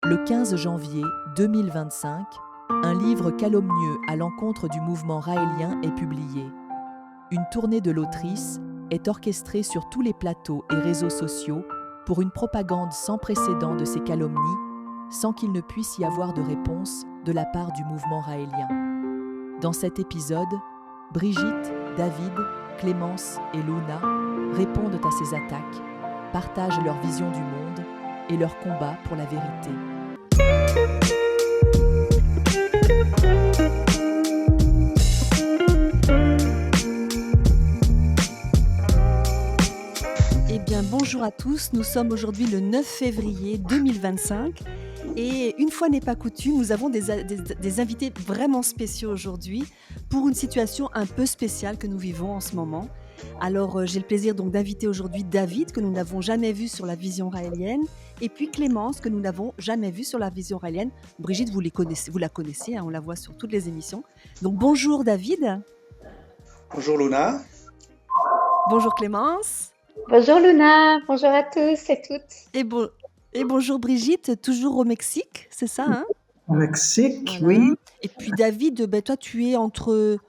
Le 15 janvier 2025, un livre calomnieux à l'encontre du mouvement raélien est publié. Une tournée de l'autrice est orchestrée sur tous les plateaux et réseaux sociaux pour une propagande sans précédent de ces calomnies, sans qu'il ne puisse y avoir de réponse de la part du mouvement raélien. Dans cet épisode, Brigitte, David, Clémence et Luna répondent à ces attaques, partagent leur vision du monde et leur combat pour la vérité. Eh bien, bonjour à tous, nous sommes aujourd'hui le 9 février 2025 et une fois n'est pas coutume, nous avons des invités vraiment spéciaux aujourd'hui pour une situation un peu spéciale que nous vivons en ce moment. Alors, j'ai le plaisir donc d'inviter aujourd'hui David, que nous n'avons jamais vu sur la vision raélienne, et puis Clémence, que nous n'avons jamais vu sur la vision raélienne. Brigitte, vous la connaissez, hein, on la voit sur toutes les émissions. Donc, bonjour David. Bonjour Luna. Bonjour Clémence. Bonjour Luna, bonjour à tous et toutes. Et bonjour Brigitte, toujours au Mexique, c'est ça, hein? Au Mexique, Voilà. oui. Et puis David, toi tu es entre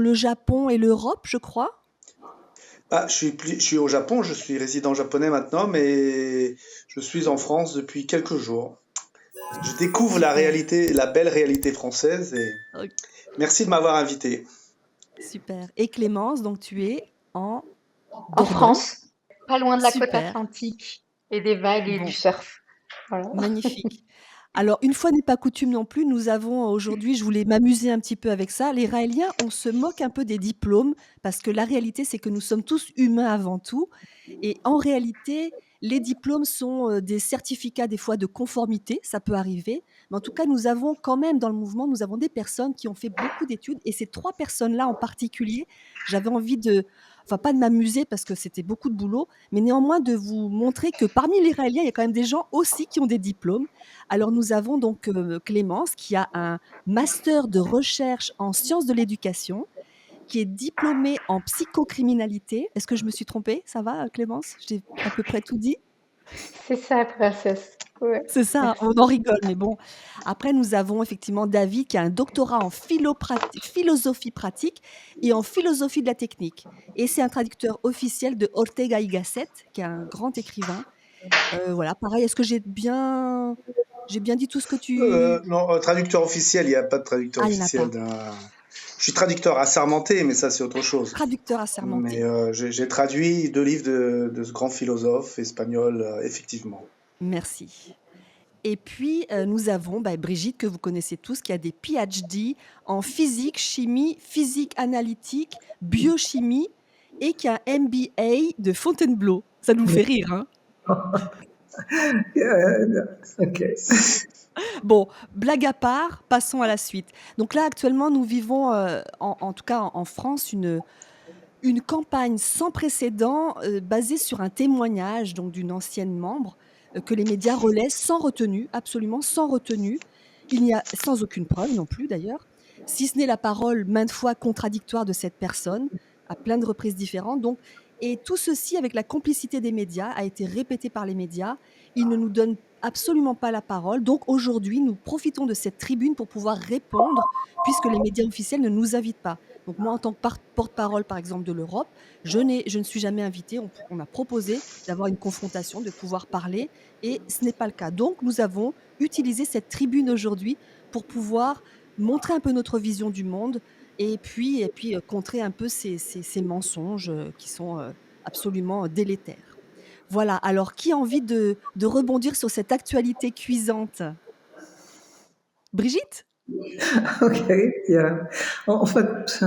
le Japon et l'Europe, je crois. Je suis au Japon, je suis résident japonais maintenant, mais je suis en France depuis quelques jours. Je découvre la belle réalité française et Ok. merci de m'avoir invité. Super. Et Clémence, donc tu es en France, pas loin de la Super. côte atlantique et des vagues et Bon. du surf. Voilà. Magnifique. Alors, une fois n'est pas coutume non plus, nous avons aujourd'hui, je voulais m'amuser un petit peu avec ça, les Raéliens, on se moque un peu des diplômes, parce que la réalité, c'est que nous sommes tous humains avant tout. Et en réalité, les diplômes sont des certificats, des fois, de conformité, ça peut arriver. Mais en tout cas, nous avons quand même, dans le mouvement, nous avons des personnes qui ont fait beaucoup d'études. Et ces 3 personnes-là en particulier, j'avais envie pas de m'amuser parce que c'était beaucoup de boulot, mais néanmoins de vous montrer que parmi les Raéliens, il y a quand même des gens aussi qui ont des diplômes. Alors nous avons donc Clémence qui a un master de recherche en sciences de l'éducation, qui est diplômée en psychocriminalité. Est-ce que je me suis trompée? Ça va Clémence? J'ai à peu près tout dit? C'est ça, princesse. Ouais. C'est ça, Merci. on en rigole, mais bon. Après, nous avons effectivement David qui a un doctorat en philosophie pratique et en philosophie de la technique. Et c'est un traducteur officiel de Ortega y Gasset, qui est un grand écrivain. Voilà, pareil, est-ce que j'ai bien dit tout ce que tu... Non, traducteur officiel, il n'y a pas de traducteur Ah, il n'y en a officiel. Je suis traducteur assermenté, mais ça c'est autre chose. Traducteur assermenté. Mais j'ai traduit 2 livres de ce grand philosophe espagnol, effectivement. Merci. Et puis, nous avons Brigitte, que vous connaissez tous, qui a des PhD en physique, chimie, physique analytique, biochimie, et qui a un MBA de Fontainebleau. Ça nous fait rire, hein? Ok. Bon, blague à part, passons à la suite. Donc là, actuellement, nous vivons, en tout cas en France, une campagne sans précédent basée sur un témoignage donc d'une ancienne membre que les médias relaient sans retenue, absolument sans retenue. Il n'y a sans aucune preuve non plus d'ailleurs, si ce n'est la parole maintes fois contradictoire de cette personne à plein de reprises différentes. Donc, et tout ceci avec la complicité des médias a été répété par les médias. Ils ne nous donnent absolument pas la parole. Donc aujourd'hui, nous profitons de cette tribune pour pouvoir répondre, puisque les médias officiels ne nous invitent pas. Donc moi, en tant que porte-parole, par exemple, de l'Europe, je ne suis jamais invitée. On m'a proposé d'avoir une confrontation, de pouvoir parler, et ce n'est pas le cas. Donc nous avons utilisé cette tribune aujourd'hui pour pouvoir montrer un peu notre vision du monde et puis contrer un peu ces mensonges qui sont absolument délétères. Voilà, alors qui a envie de rebondir sur cette actualité cuisante? Brigitte? Ok, yeah. En fait,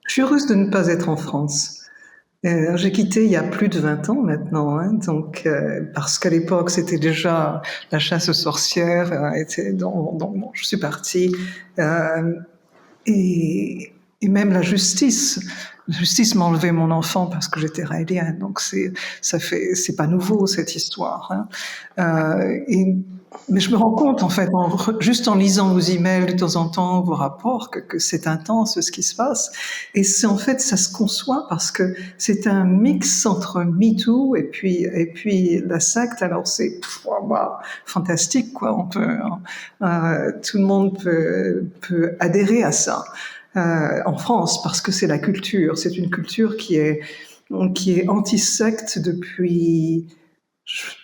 je suis heureuse de ne pas être en France. J'ai quitté il y a plus de 20 ans maintenant, hein, donc parce qu'à l'époque c'était déjà la chasse aux sorcières, donc je suis partie et même la justice m'a enlevé mon enfant parce que j'étais raélienne, donc c'est pas nouveau cette histoire, hein. Et Mais je me rends compte, en fait, juste en lisant vos emails de temps en temps, vos rapports, que c'est intense ce qui se passe. Et c'est en fait, ça se conçoit parce que c'est un mix entre MeToo et puis la secte. Alors c'est fantastique, quoi. Tout le monde peut adhérer à ça en France parce que c'est la culture. C'est une culture qui est anti-secte depuis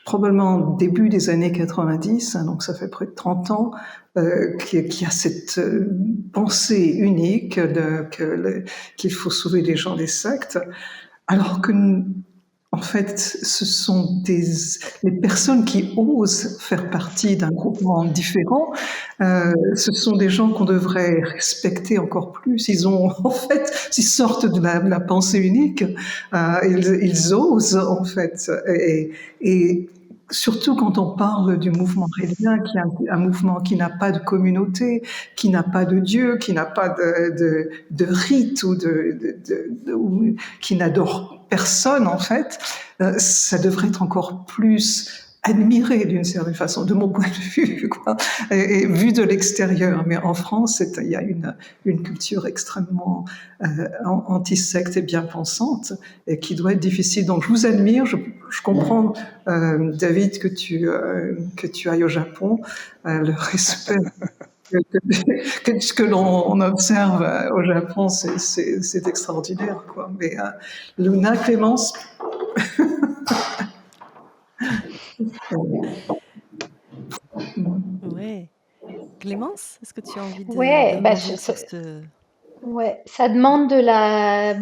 probablement début des années 90, hein, donc ça fait près de 30 ans, qui a cette pensée unique qu'il faut sauver les gens des sectes, alors que, en fait, ce sont les personnes qui osent faire partie d'un groupement différent, ce sont des gens qu'on devrait respecter encore plus. En fait, s'ils sortent de la pensée unique, ils osent, en fait. Et surtout quand on parle du mouvement chrétien, qui est un mouvement qui n'a pas de communauté, qui n'a pas de Dieu, qui n'a pas de rite ou qui n'adore personne, en fait, ça devrait être encore plus admiré d'une certaine façon, de mon point de vue, quoi, et vu de l'extérieur. Mais en France, il y a une culture extrêmement anti-secte et bien pensante, et qui doit être difficile. Donc je vous admire, je comprends, David, que tu ailles au Japon, le respect que l'on observe au Japon, c'est extraordinaire, quoi. Mais Luna, Clémence. Ouais. Clémence, est-ce que tu as envie de Ouais, bah, rebondir sur ce... ouais, ça demande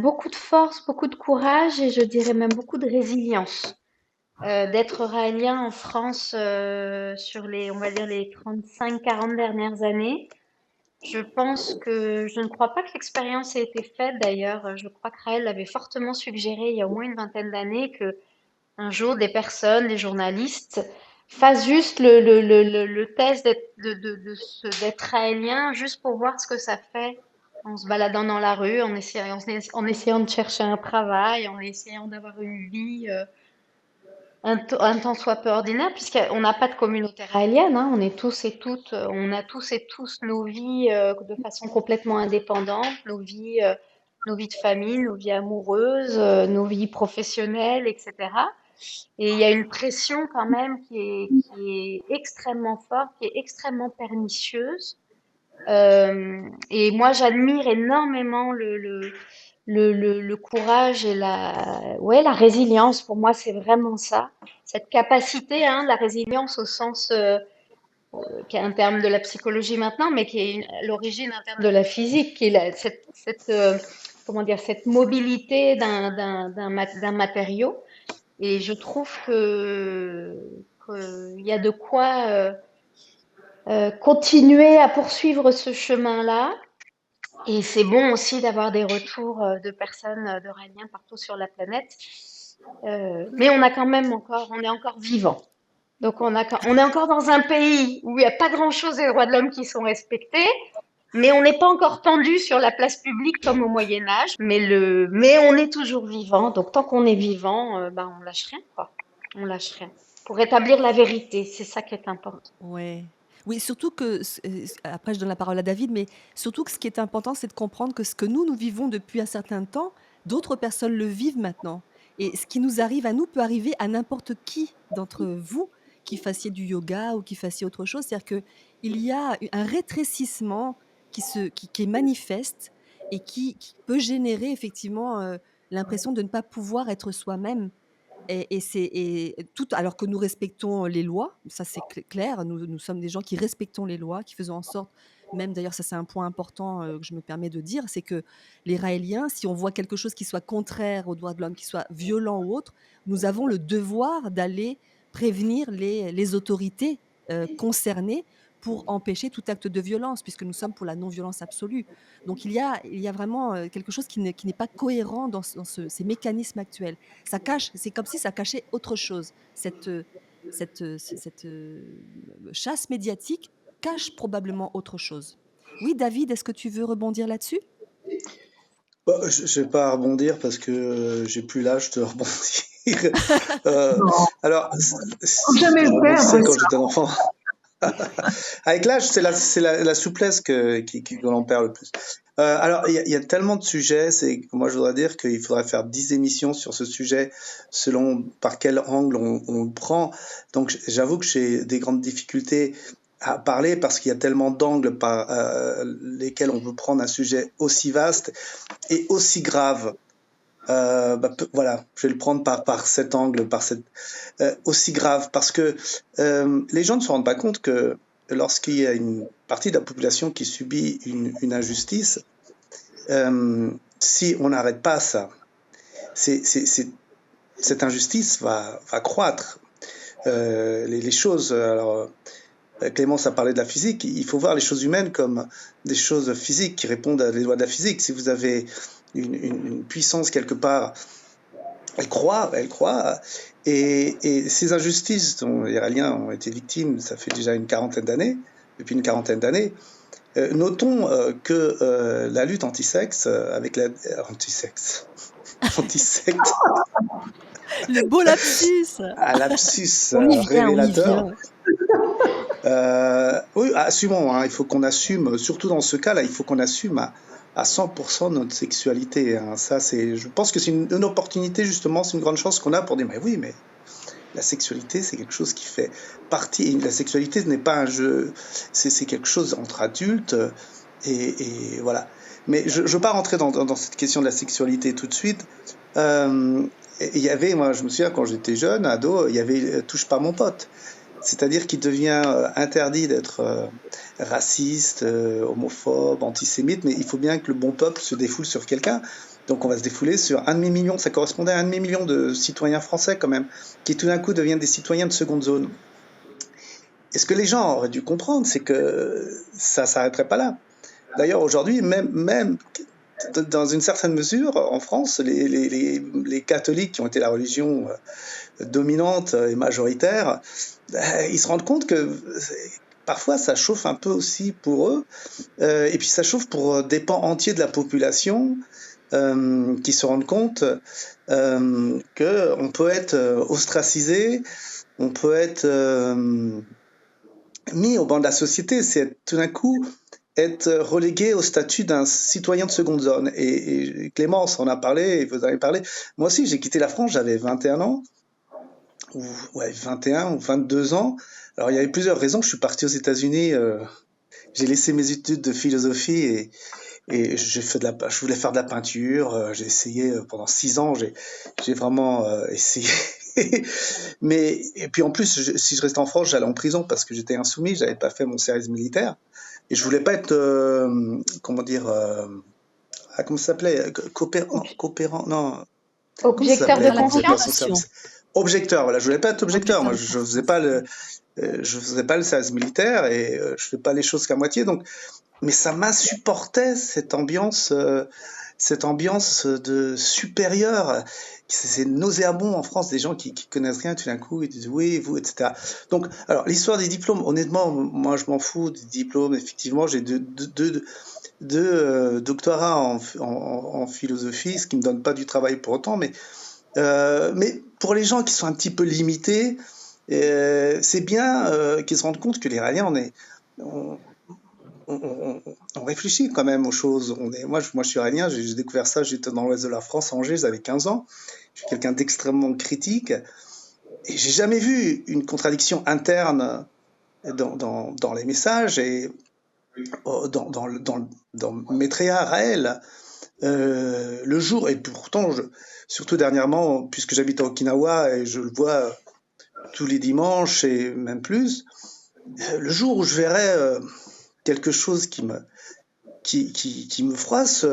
beaucoup de force, beaucoup de courage et je dirais même beaucoup de résilience. D'être raélien en France sur on va dire, les 35-40 dernières années. Je ne crois pas que l'expérience ait été faite d'ailleurs. Je crois que Raël avait fortement suggéré il y a au moins une vingtaine d'années que un jour des personnes, des journalistes, fassent juste le test d'être raélien, juste pour voir ce que ça fait en se baladant dans la rue, en essayant de chercher un travail, en essayant d'avoir une vie un tant soit peu ordinaire, puisqu'on n'a pas de communauté raélienne, hein. On est tous et toutes, on a tous et tous nos vies de façon complètement indépendante, nos vies de famille, nos vies amoureuses, nos vies professionnelles, etc. Et il y a une pression quand même qui est extrêmement forte, qui est extrêmement pernicieuse. Et moi, j'admire énormément le courage et la résilience. Pour moi, c'est vraiment ça. Cette capacité, hein, la résilience au sens qui est un terme de la psychologie maintenant, mais qui est à l'origine un terme de la physique, qui est comment dire, cette mobilité d'un matériau. Et je trouve qu'il y a de quoi continuer à poursuivre ce chemin-là. Et c'est bon aussi d'avoir des retours de personnes de Raéliens partout sur la planète. Mais on est encore vivant. Donc on est encore dans un pays où il n'y a pas grand-chose des droits de l'homme qui sont respectés, mais on n'est pas encore pendu sur la place publique comme au Moyen Âge. Mais on est toujours vivant. Donc tant qu'on est vivant, on lâche rien, quoi. On lâche rien. Pour établir la vérité, c'est ça qui est important. Ouais. Oui, surtout que, après je donne la parole à David, mais surtout que ce qui est important, c'est de comprendre que ce que nous vivons depuis un certain temps, d'autres personnes le vivent maintenant. Et ce qui nous arrive à nous peut arriver à n'importe qui d'entre vous qui fassiez du yoga ou qui fassiez autre chose. C'est-à-dire qu'il y a un rétrécissement qui est manifeste et qui peut générer effectivement l'impression de ne pas pouvoir être soi-même. Et tout, alors que nous respectons les lois, ça c'est clair, nous sommes des gens qui respectons les lois, qui faisons en sorte, même d'ailleurs ça c'est un point important que je me permets de dire, c'est que les Raéliens, si on voit quelque chose qui soit contraire aux droits de l'homme, qui soit violent ou autre, nous avons le devoir d'aller prévenir les autorités concernées pour empêcher tout acte de violence, puisque nous sommes pour la non-violence absolue. Donc il y a vraiment quelque chose qui n'est pas cohérent dans ces mécanismes actuels. Ça cache, c'est comme si ça cachait autre chose. Cette chasse médiatique cache probablement autre chose. Oui, David, est-ce que tu veux rebondir là-dessus? Bah, je vais pas rebondir parce que j'ai plus l'âge de rebondir. Euh, Non, alors, faut jamais je le perdre, rebondissais quand ça. j'étais un enfant. Avec l'âge, c'est la souplesse que l'on perd le plus. Alors, il y a tellement de sujets, moi je voudrais dire qu'il faudrait faire 10 émissions sur ce sujet selon par quel angle on le prend. Donc j'avoue que j'ai des grandes difficultés à parler parce qu'il y a tellement d'angles par lesquels on peut prendre un sujet aussi vaste et aussi grave. Voilà, je vais le prendre par cet angle, aussi grave, parce que les gens ne se rendent pas compte que lorsqu'il y a une partie de la population qui subit une injustice, si on n'arrête pas ça, cette injustice va croître. Les choses, alors Clémence a parlé de la physique, il faut voir les choses humaines comme des choses physiques qui répondent à des lois de la physique. Si vous avez une puissance quelque part, elle croît, et ces injustices dont les Iraniens ont été victimes, ça fait déjà depuis une quarantaine d'années, notons que la lutte anti-sexe, anti-secte, Le beau lapsus. un lapsus On y vient, on y révélateur. vient. Oui, assumons, hein, il faut qu'on assume, surtout dans ce cas-là, il faut qu'on assume à 100% notre sexualité. Hein. Ça, je pense que c'est une opportunité, justement, c'est une grande chance qu'on a pour dire, mais oui, mais la sexualité, c'est quelque chose qui fait partie. La sexualité, ce n'est pas un jeu, c'est quelque chose entre adultes, et voilà. Mais je ne veux pas rentrer dans cette question de la sexualité tout de suite. Il y avait, moi, je me souviens, quand j'étais jeune, ado, il y avait Touche pas mon pote. C'est-à-dire qu'il devient interdit d'être raciste, homophobe, antisémite, mais il faut bien que le bon peuple se défoule sur quelqu'un. Donc on va se défouler sur 1,5 million, ça correspondait à 1,5 million de citoyens français quand même, qui tout d'un coup deviennent des citoyens de seconde zone. Et ce que les gens auraient dû comprendre, c'est que ça ne s'arrêterait pas là. D'ailleurs aujourd'hui, même dans une certaine mesure, en France, les catholiques qui ont été la religion dominante et majoritaire, ils se rendent compte que parfois ça chauffe un peu aussi pour eux, et puis ça chauffe pour des pans entiers de la population qui se rendent compte qu'on peut être ostracisé, on peut être mis au banc de la société, c'est tout d'un coup être relégué au statut d'un citoyen de seconde zone. Et Clémence en a parlé, et vous en avez parlé. Moi aussi, j'ai quitté la France, j'avais 21 ans, 21 ou 22 ans. Alors, il y avait plusieurs raisons. Je suis parti aux États-Unis, j'ai laissé mes études de philosophie et je voulais faire de la peinture. J'ai essayé pendant 6 ans, j'ai vraiment essayé. Et puis en plus, si je restais en France, j'allais en prison parce que j'étais insoumis, j'avais pas fait mon service militaire. Et je voulais pas être, comment ça s'appelait, coopérant, non. Objecteur de conscience. Objecteur, voilà, je voulais pas être objecteur. Moi, je faisais pas le service militaire et je fais pas les choses qu'à moitié. Donc, mais ça m'insupportait cette ambiance de supérieur. C'est nauséabond en France, des gens qui connaissent rien, tout d'un coup, ils disent oui, vous, etc. Donc, alors, l'histoire des diplômes, honnêtement, moi, je m'en fous des diplômes. Effectivement, j'ai deux doctorats en philosophie, ce qui me donne pas du travail pour autant, mais pour les gens qui sont un petit peu limités, c'est bien qu'ils se rendent compte que les Iraniens, on réfléchit quand même aux choses. Moi, je suis iranien, j'ai découvert ça, j'étais dans l'ouest de la France, à Angers, j'avais 15 ans. Je suis quelqu'un d'extrêmement critique et j'ai jamais vu une contradiction interne dans les messages et dans Maitreya Raël. Le jour, et pourtant, surtout dernièrement, puisque j'habite à Okinawa et je le vois tous les dimanches et même plus, le jour où je verrai quelque chose qui me froisse,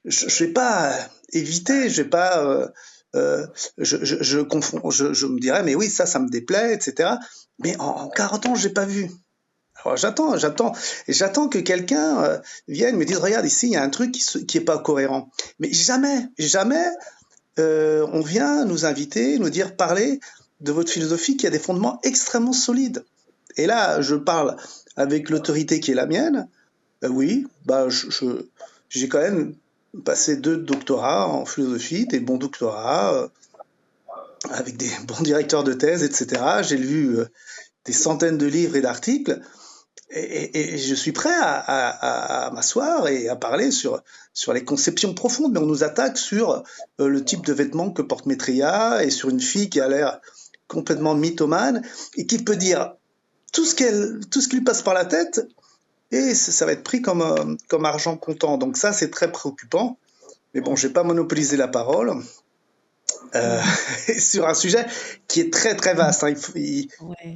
je vais pas éviter, je vais pas, je confonds, je me dirais, mais oui, ça me déplaît, etc. Mais en 40 ans, j'ai pas vu. Alors j'attends que quelqu'un vienne me dise, regarde ici, il y a un truc qui est pas cohérent. Mais jamais on vient nous inviter, nous dire, parler de votre philosophie qui a des fondements extrêmement solides. Et là, je parle avec l'autorité qui est la mienne. Oui, j'ai quand même passé 2 doctorats en philosophie, des bons doctorats, avec des bons directeurs de thèse, etc. J'ai lu des centaines de livres et d'articles, et je suis prêt à m'asseoir et à parler sur les conceptions profondes, mais on nous attaque sur le type de vêtements que porte Maitreya et sur une fille qui a l'air complètement mythomane et qui peut dire tout ce qui lui passe par la tête, et ça va être pris comme argent comptant. Donc ça, c'est très préoccupant. Mais bon, je vais pas monopoliser la parole sur un sujet qui est très très vaste. Hein. Ouais.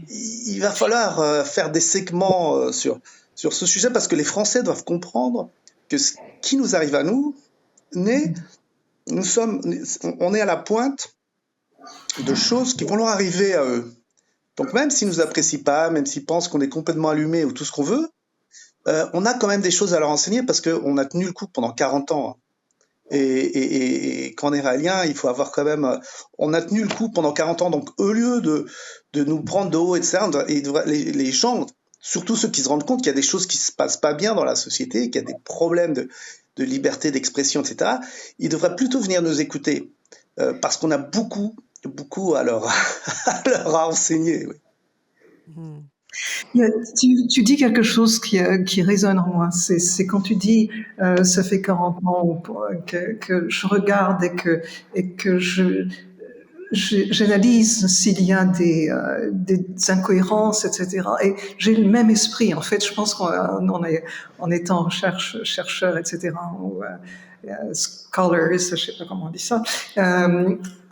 Il va falloir faire des segments sur ce sujet, parce que les Français doivent comprendre que ce qui nous arrive à nous, on est à la pointe de choses qui vont leur arriver à eux. Donc même s'ils nous apprécient pas, même s'ils pensent qu'on est complètement allumé ou tout ce qu'on veut, on a quand même des choses à leur enseigner, parce qu'on a tenu le coup pendant 40 ans. Et quand on est raélien, il faut avoir quand même... On a tenu le coup pendant 40 ans, donc au lieu de nous prendre de haut, etc., les gens, surtout ceux qui se rendent compte qu'il y a des choses qui se passent pas bien dans la société, qu'il y a des problèmes de liberté d'expression, etc., ils devraient plutôt venir nous écouter, parce qu'on a beaucoup à leur enseigner. Oui. Mmh. Tu dis quelque chose qui résonne en moi. C'est quand tu dis ça fait 40 ans que je regarde et que j'analyse s'il y a des incohérences, etc. Et j'ai le même esprit. En fait, je pense en étant chercheur, etc., ou scholars, je sais pas comment on dit ça,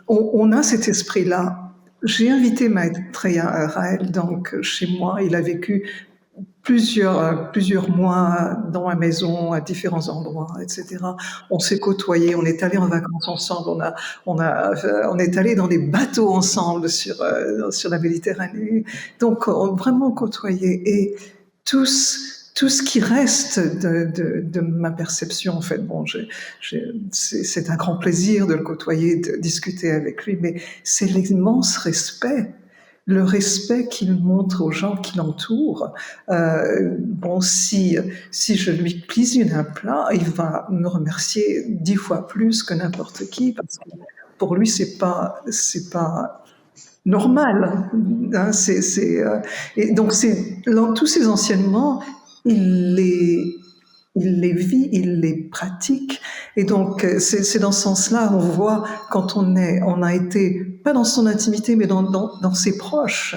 on a cet esprit-là. J'ai invité Maitreya Rael donc chez moi. Il a vécu plusieurs mois dans ma maison, à différents endroits, etc. On s'est côtoyés, on est allés en vacances ensemble, on est allés dans des bateaux ensemble sur la Méditerranée. Donc, on a vraiment côtoyé. Et tout ce qui reste de ma perception, en fait, bon, c'est un grand plaisir de le côtoyer, de discuter avec lui, mais c'est l'immense respect. Le respect qu'il montre aux gens qui l'entourent. Bon, si je lui cuisine un plat, il va me remercier 10 fois plus que n'importe qui, parce que pour lui, c'est pas normal. Hein, et donc, tous ces enseignements, il les vit, il les pratique. Et donc, c'est dans ce sens-là, on voit quand on a été, pas dans son intimité, mais dans ses proches,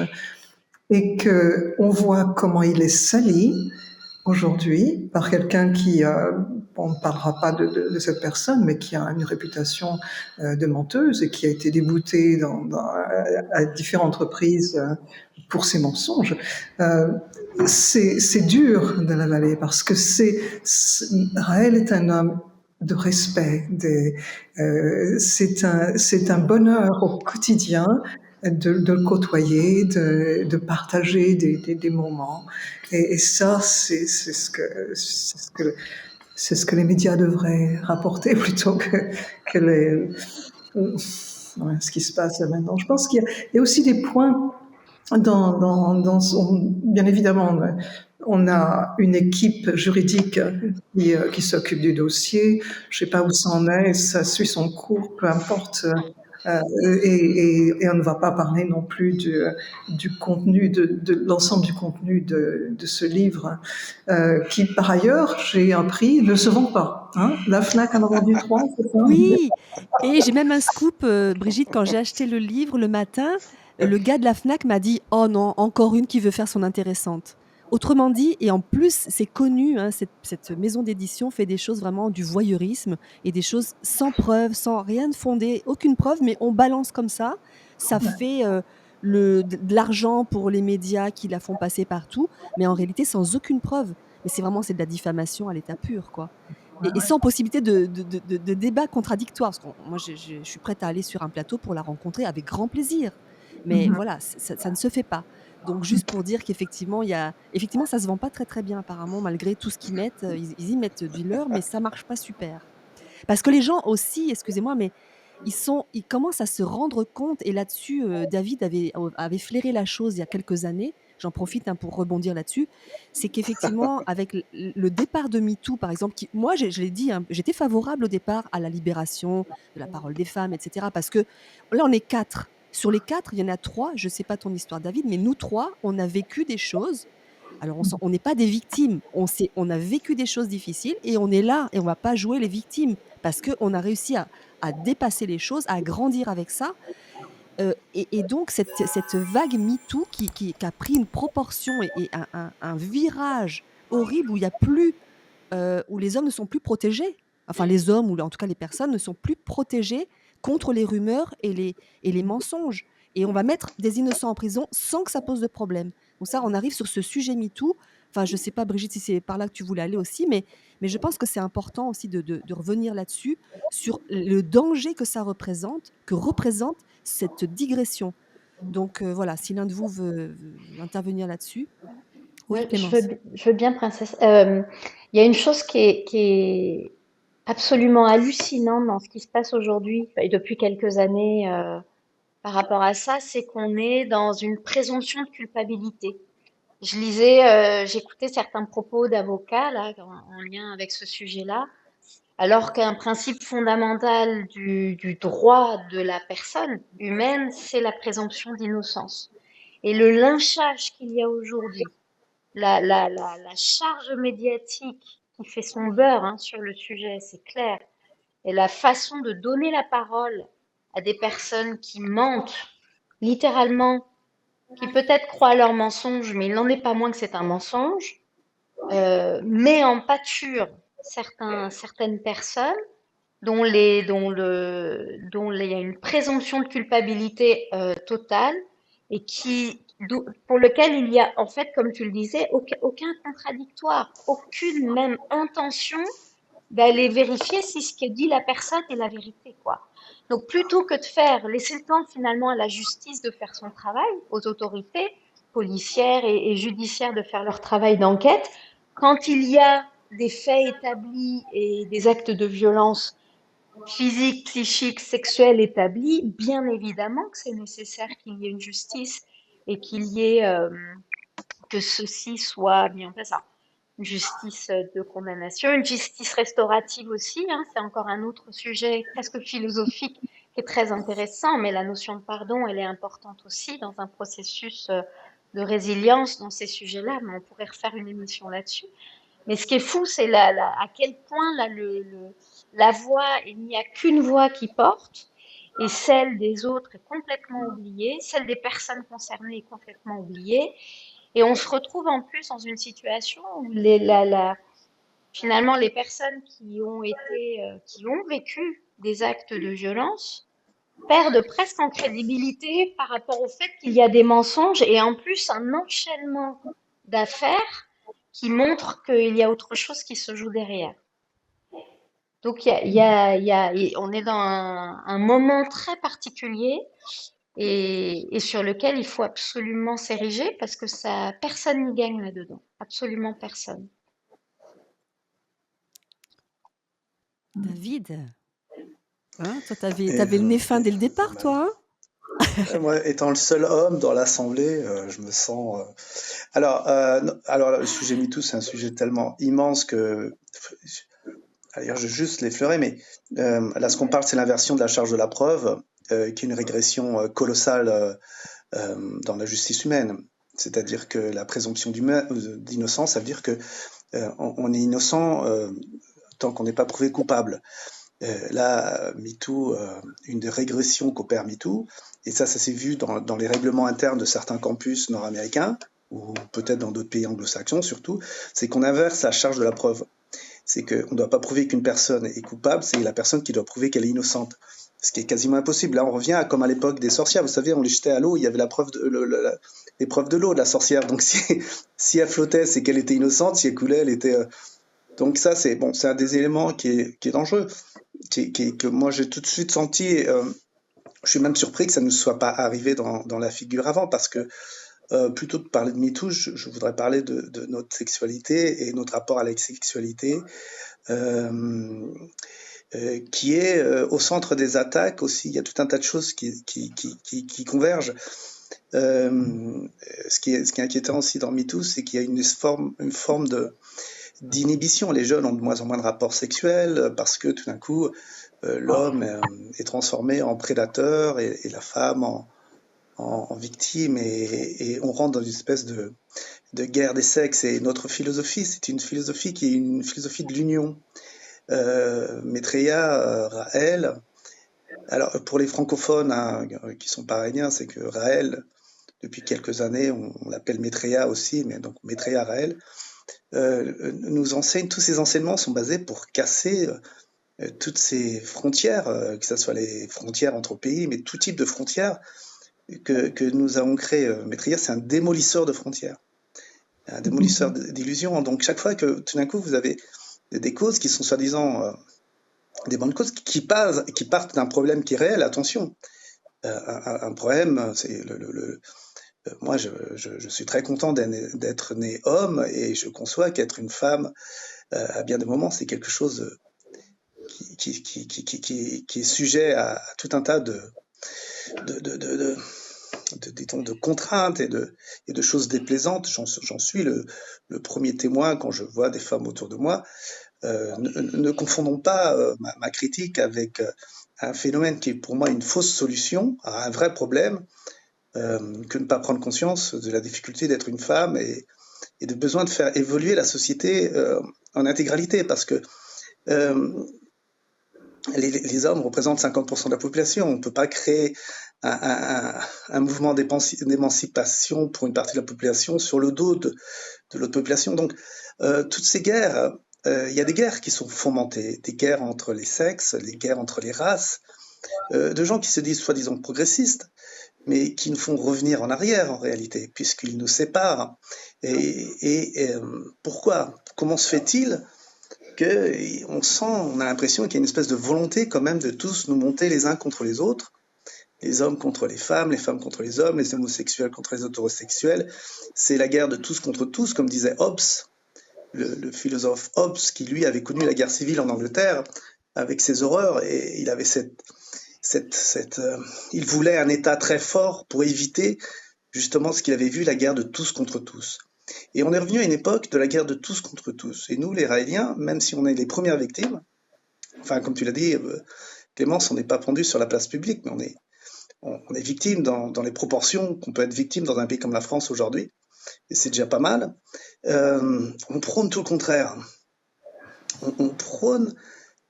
et qu'on voit comment il est sali aujourd'hui par quelqu'un qui, on ne parlera pas de cette personne, mais qui a une réputation de menteuse et qui a été déboutée à différentes reprises pour ses mensonges. C'est dur de l'avaler parce que Raël est un homme de respect. C'est un bonheur au quotidien de le côtoyer, de partager des moments. Et ça, c'est ce que les médias devraient rapporter plutôt que ce qui se passe là maintenant. Je pense qu'il y a aussi des points bien évidemment, on a une équipe juridique qui s'occupe du dossier. Je ne sais pas où ça en est, ça suit son cours, peu importe. Et on ne va pas parler non plus du contenu, de l'ensemble du contenu de ce livre, qui par ailleurs, j'ai appris, ne se vend pas. Hein. La Fnac en a vendu 3, c'est ça? Oui, et j'ai même un scoop, Brigitte, quand j'ai acheté le livre le matin, le gars de la Fnac m'a dit: «Oh non, encore une qui veut faire son intéressante». Autrement dit, et en plus, c'est connu, hein, cette maison d'édition fait des choses vraiment du voyeurisme et des choses sans preuve, sans rien de fondé, aucune preuve, mais on balance comme ça. Ça fait, de l'argent pour les médias qui la font passer partout, mais en réalité sans aucune preuve. Mais c'est de la diffamation à l'état pur, quoi. Et sans possibilité de débat contradictoire. Parce que moi, je suis prête à aller sur un plateau pour la rencontrer avec grand plaisir. Mais voilà, ça ne se fait pas. Donc, juste pour dire qu'effectivement, effectivement, ça ne se vend pas très très bien, apparemment, malgré tout ce qu'ils mettent. Ils y mettent du leur, mais ça ne marche pas super. Parce que les gens aussi, excusez-moi, mais ils commencent à se rendre compte, et là-dessus, David avait flairé la chose il y a quelques années. J'en profite, hein, pour rebondir là-dessus. C'est qu'effectivement, avec le départ de MeToo, par exemple, moi, je l'ai dit, hein, j'étais favorable au départ à la libération de la parole des femmes, etc. Parce que là, on est 4 Sur les 4, il y en a 3, je ne sais pas ton histoire David, mais nous 3, on a vécu des choses. Alors on n'est pas des victimes, on a vécu des choses difficiles et on est là et on ne va pas jouer les victimes parce qu'on a réussi à dépasser les choses, à grandir avec ça. Et donc cette vague MeToo qui a pris une proportion et un virage horrible où il y a plus, où les hommes ne sont plus protégés. Enfin, les hommes ou en tout cas les personnes ne sont plus protégées contre les rumeurs et les mensonges. Et on va mettre des innocents en prison sans que ça pose de problème. Donc ça, on arrive sur ce sujet MeToo. Enfin, je ne sais pas, Brigitte, si c'est par là que tu voulais aller aussi, mais je pense que c'est important aussi de revenir là-dessus, sur le danger que représente cette digression. Donc voilà, si l'un de vous veut intervenir là-dessus. Oui, Ouais, Clémence. je veux bien, princesse. Il y a une chose qui est absolument hallucinante dans ce qui se passe aujourd'hui et depuis quelques années par rapport à ça, c'est qu'on est dans une présomption de culpabilité. J'écoutais certains propos d'avocats là en lien avec ce sujet-là, alors qu'un principe fondamental du droit de la personne humaine, c'est la présomption d'innocence. Et le lynchage qu'il y a aujourd'hui, la charge médiatique qui fait son beurre sur le sujet, c'est clair, et la façon de donner la parole à des personnes qui mentent, littéralement, qui peut-être croient à leur mensonge, mais il n'en est pas moins que c'est un mensonge, met en pâture certaines personnes dont il y a une présomption de culpabilité totale et pour lequel il y a, en fait, comme tu le disais, aucun contradictoire, aucune même intention d'aller vérifier si ce que dit la personne est la vérité, quoi. Donc, plutôt que de laisser le temps finalement à la justice de faire son travail, aux autorités policières et judiciaires de faire leur travail d'enquête, quand il y a des faits établis et des actes de violence physique, psychique, sexuelle établie, bien évidemment que c'est nécessaire qu'il y ait une justice et qu'il y ait que ceci soit mis en place. Alors, une justice de condamnation, une justice restaurative aussi, c'est encore un autre sujet presque philosophique qui est très intéressant, mais la notion de pardon, elle est importante aussi dans un processus de résilience dans ces sujets-là, mais on pourrait refaire une émission là-dessus. Mais ce qui est fou, c'est à quel point là, la voix, il n'y a qu'une voix qui porte, et celle des autres est complètement oubliée, celle des personnes concernées est complètement oubliée. Et on se retrouve en plus dans une situation où finalement les personnes qui ont vécu des actes de violence perdent presque en crédibilité par rapport au fait qu'il y a des mensonges et en plus un enchaînement d'affaires qui montre qu'il y a autre chose qui se joue derrière. Donc on est dans un moment très particulier et sur lequel il faut absolument s'ériger parce que personne n'y gagne là-dedans. Absolument personne. David, hein, toi, t'avais le nez fin dès le départ, toi, hein? Moi, étant le seul homme dans l'Assemblée, je me sens. Alors, le sujet MeToo, c'est un sujet tellement immense que. D'ailleurs, je vais juste l'effleurer, mais là, ce qu'on parle, c'est l'inversion de la charge de la preuve, qui est une régression colossale dans la justice humaine. C'est-à-dire que la présomption d'innocence, ça veut dire que on est innocent tant qu'on n'est pas prouvé coupable. Là, MeToo, une des régressions qu'opère MeToo, et ça s'est vu dans les règlements internes de certains campus nord-américains, ou peut-être dans d'autres pays anglo-saxons surtout, c'est qu'on inverse la charge de la preuve. C'est qu'on ne doit pas prouver qu'une personne est coupable, c'est la personne qui doit prouver qu'elle est innocente. Ce qui est quasiment impossible. Là, on revient comme à l'époque des sorcières. Vous savez, on les jetait à l'eau, il y avait l'épreuve de l'eau de la sorcière. Donc, si elle flottait, c'est qu'elle était innocente. Si elle coulait, elle était. Donc, ça, c'est un des éléments qui est dangereux, que moi, j'ai tout de suite senti. Je suis même surpris que ça ne soit pas arrivé dans la figure avant, parce que plutôt de parler de MeToo, je voudrais parler de notre sexualité et notre rapport à la sexualité. Qui est au centre des attaques aussi. Il y a tout un tas de choses qui convergent. Ce qui est inquiétant aussi dans MeToo, c'est qu'il y a une forme d'inhibition. Les jeunes ont de moins en moins de rapports sexuels parce que tout d'un coup, l'homme est transformé en prédateur et la femme en victime et on rentre dans une espèce de guerre des sexes. Et notre philosophie, c'est une philosophie qui est une philosophie de l'union. Maitreya, Rahel. Alors pour les francophones hein, qui sont parisiens, c'est que Rahel, depuis quelques années, on l'appelle Maitreya aussi, mais donc Maitreya Rahel, nous enseigne, tous ces enseignements sont basés pour casser toutes ces frontières, que ce soit les frontières entre pays, mais tout type de frontières que nous avons créées. Maitreya, c'est un démolisseur de frontières, un démolisseur d'illusions. Donc chaque fois que tout d'un coup vous avez des causes qui sont soi-disant des bonnes causes, qui partent d'un problème qui est réel, attention. Un problème, c'est moi, je suis très content d'être né homme et je conçois qu'être une femme, à bien des moments, c'est quelque chose qui est sujet à tout un tas de contraintes et de choses déplaisantes. J'en suis le premier témoin quand je vois des femmes autour de moi. Ne confondons pas ma critique avec un phénomène qui est pour moi une fausse solution à un vrai problème, que ne pas prendre conscience de la difficulté d'être une femme et de besoin de faire évoluer la société en intégralité, parce que les hommes représentent 50% de la population. On ne peut pas créer un mouvement d'émancipation pour une partie de la population sur le dos de l'autre population. Donc, toutes ces guerres, il y a des guerres qui sont fomentées, des guerres entre les sexes, des guerres entre les races, de gens qui se disent soi-disant progressistes, mais qui nous font revenir en arrière en réalité, puisqu'ils nous séparent. Et pourquoi? Comment se fait-il on a l'impression qu'il y a une espèce de volonté quand même de tous nous monter les uns contre les autres, les hommes contre les femmes contre les hommes, les homosexuels contre les hétérosexuels. C'est la guerre de tous contre tous, comme disait Hobbes, le philosophe Hobbes, qui lui avait connu la guerre civile en Angleterre avec ses horreurs, et il avait il voulait un État très fort pour éviter justement ce qu'il avait vu, la guerre de tous contre tous. Et on est revenu à une époque de la guerre de tous contre tous. Et nous, les Raéliens, même si on est les premières victimes, enfin, comme tu l'as dit, Clémence, on n'est pas pendu sur la place publique, mais on est victime dans les proportions qu'on peut être victime dans un pays comme la France aujourd'hui. Et c'est déjà pas mal. On prône tout le contraire. On prône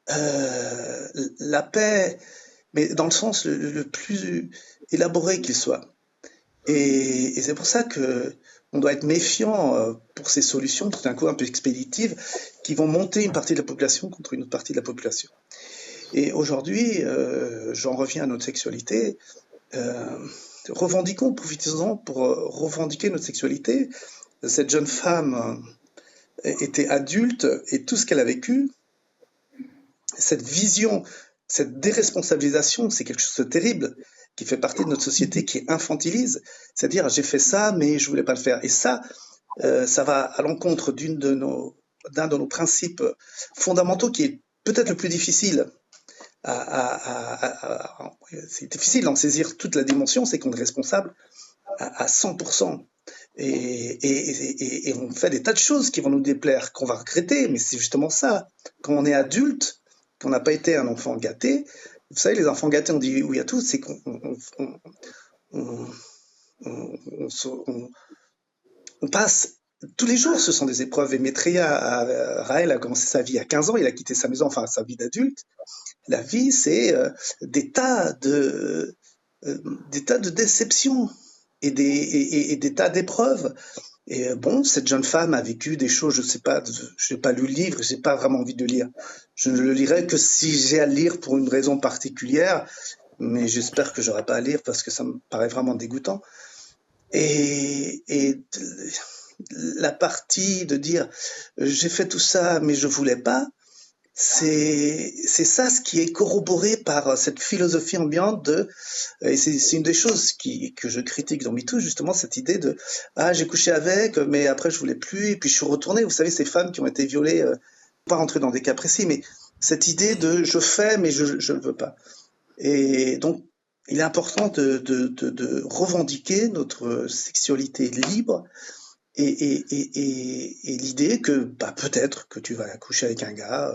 la paix, mais dans le sens le plus élaboré qu'il soit. Et c'est pour ça que on doit être méfiant pour ces solutions tout d'un coup un peu expéditives qui vont monter une partie de la population contre une autre partie de la population. Et aujourd'hui, j'en reviens à notre sexualité. Revendiquons, profitons-en pour revendiquer notre sexualité. Cette jeune femme était adulte et tout ce qu'elle a vécu, cette vision, cette déresponsabilisation, c'est quelque chose de terrible qui fait partie de notre société, qui infantilise, c'est-à-dire j'ai fait ça, mais je voulais pas le faire. Et ça, ça va à l'encontre d'un de nos principes fondamentaux qui est peut-être le plus difficile. C'est difficile d'en saisir toute la dimension, c'est qu'on est responsable à 100%. Et on fait des tas de choses qui vont nous déplaire, qu'on va regretter, mais c'est justement ça. Quand on est adulte, qu'on n'a pas été un enfant gâté, vous savez, les enfants gâtés, on dit oui à tout, c'est qu'on passe tous les jours, ce sont des épreuves. Et Maitreya Rahel a commencé sa vie à 15 ans, il a quitté sa maison, enfin sa vie d'adulte. La vie, c'est des tas de déceptions et des tas d'épreuves. Et bon, cette jeune femme a vécu des choses, je n'ai pas lu le livre, j'ai pas vraiment envie de le lire. Je ne le lirai que si j'ai à le lire pour une raison particulière, mais j'espère que j'aurai pas à lire parce que ça me paraît vraiment dégoûtant. Et la partie de dire j'ai fait tout ça, mais je voulais pas, c'est ça ce qui est corroboré par cette philosophie ambiante et c'est une des choses que je critique dans MeToo, justement, cette idée de j'ai couché avec, mais après je voulais plus, et puis je suis retourné. Vous savez, ces femmes qui ont été violées, pas rentrer dans des cas précis, mais cette idée de je fais, mais je ne veux pas. Et donc, il est important de revendiquer notre sexualité libre et l'idée que peut-être que tu vas coucher avec un gars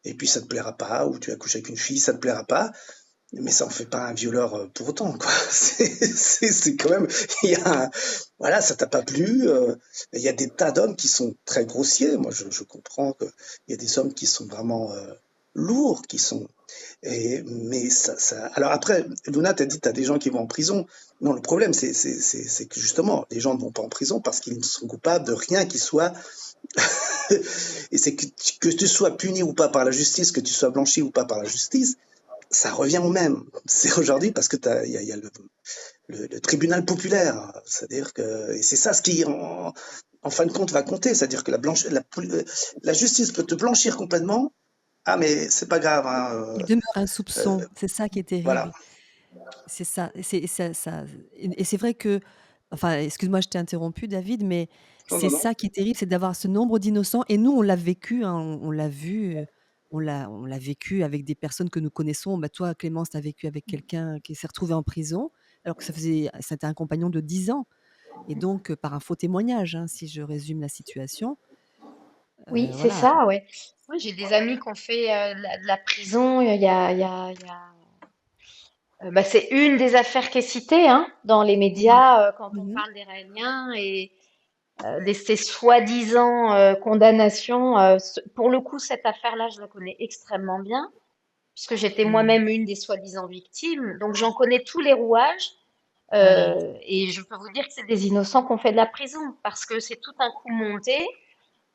et puis ça te plaira pas, ou tu vas coucher avec une fille, ça te plaira pas, Mais ça en fait pas un violeur pour autant, quoi. C'est quand même, il y a, voilà, ça t'a pas plu. Il y a des tas d'hommes qui sont très grossiers. Moi, je comprends qu'il y a des hommes qui sont vraiment lourds, qui sont. Mais alors après, Luna t'a dit, t'as des gens qui vont en prison. Non, le problème, c'est que justement, les gens ne vont pas en prison parce qu'ils ne sont coupables de rien qui soit. Et c'est que tu sois puni ou pas par la justice, que tu sois blanchi ou pas par la justice, ça revient au même. C'est aujourd'hui parce que il y a le tribunal populaire. C'est-à-dire que, et c'est ça ce qui, en fin de compte, va compter. C'est-à-dire que la justice peut te blanchir complètement. Ah, mais c'est pas grave, hein, Il demeure un euh, soupçon, c'est ça qui est voilà. terrible. C'est ça, et c'est vrai que enfin, excuse-moi, je t'ai interrompu David, mais Non, c'est non, non. ça qui est terrible, c'est d'avoir ce nombre d'innocents et nous, on l'a vécu, hein, on l'a vu, on l'a vécu avec des personnes que nous connaissons. Bah, toi, Clémence, tu as vécu avec quelqu'un qui s'est retrouvé en prison, alors que c'était un compagnon de 10 ans et donc par un faux témoignage, hein, si je résume la situation. Oui, c'est Voilà. ça, ouais. Moi, j'ai des amis qui ont fait de la prison. Bah, c'est une des affaires qui est citée hein, dans les Mmh. médias quand on Mmh. parle des Raéliens et ces soi-disant condamnations. Pour le coup, cette affaire-là, je la connais extrêmement bien, puisque j'étais Mmh. moi-même une des soi-disant victimes. Donc, j'en connais tous les rouages. Mmh. Et je peux vous dire que c'est des innocents qu'on fait de la prison, parce que c'est tout un coup monté,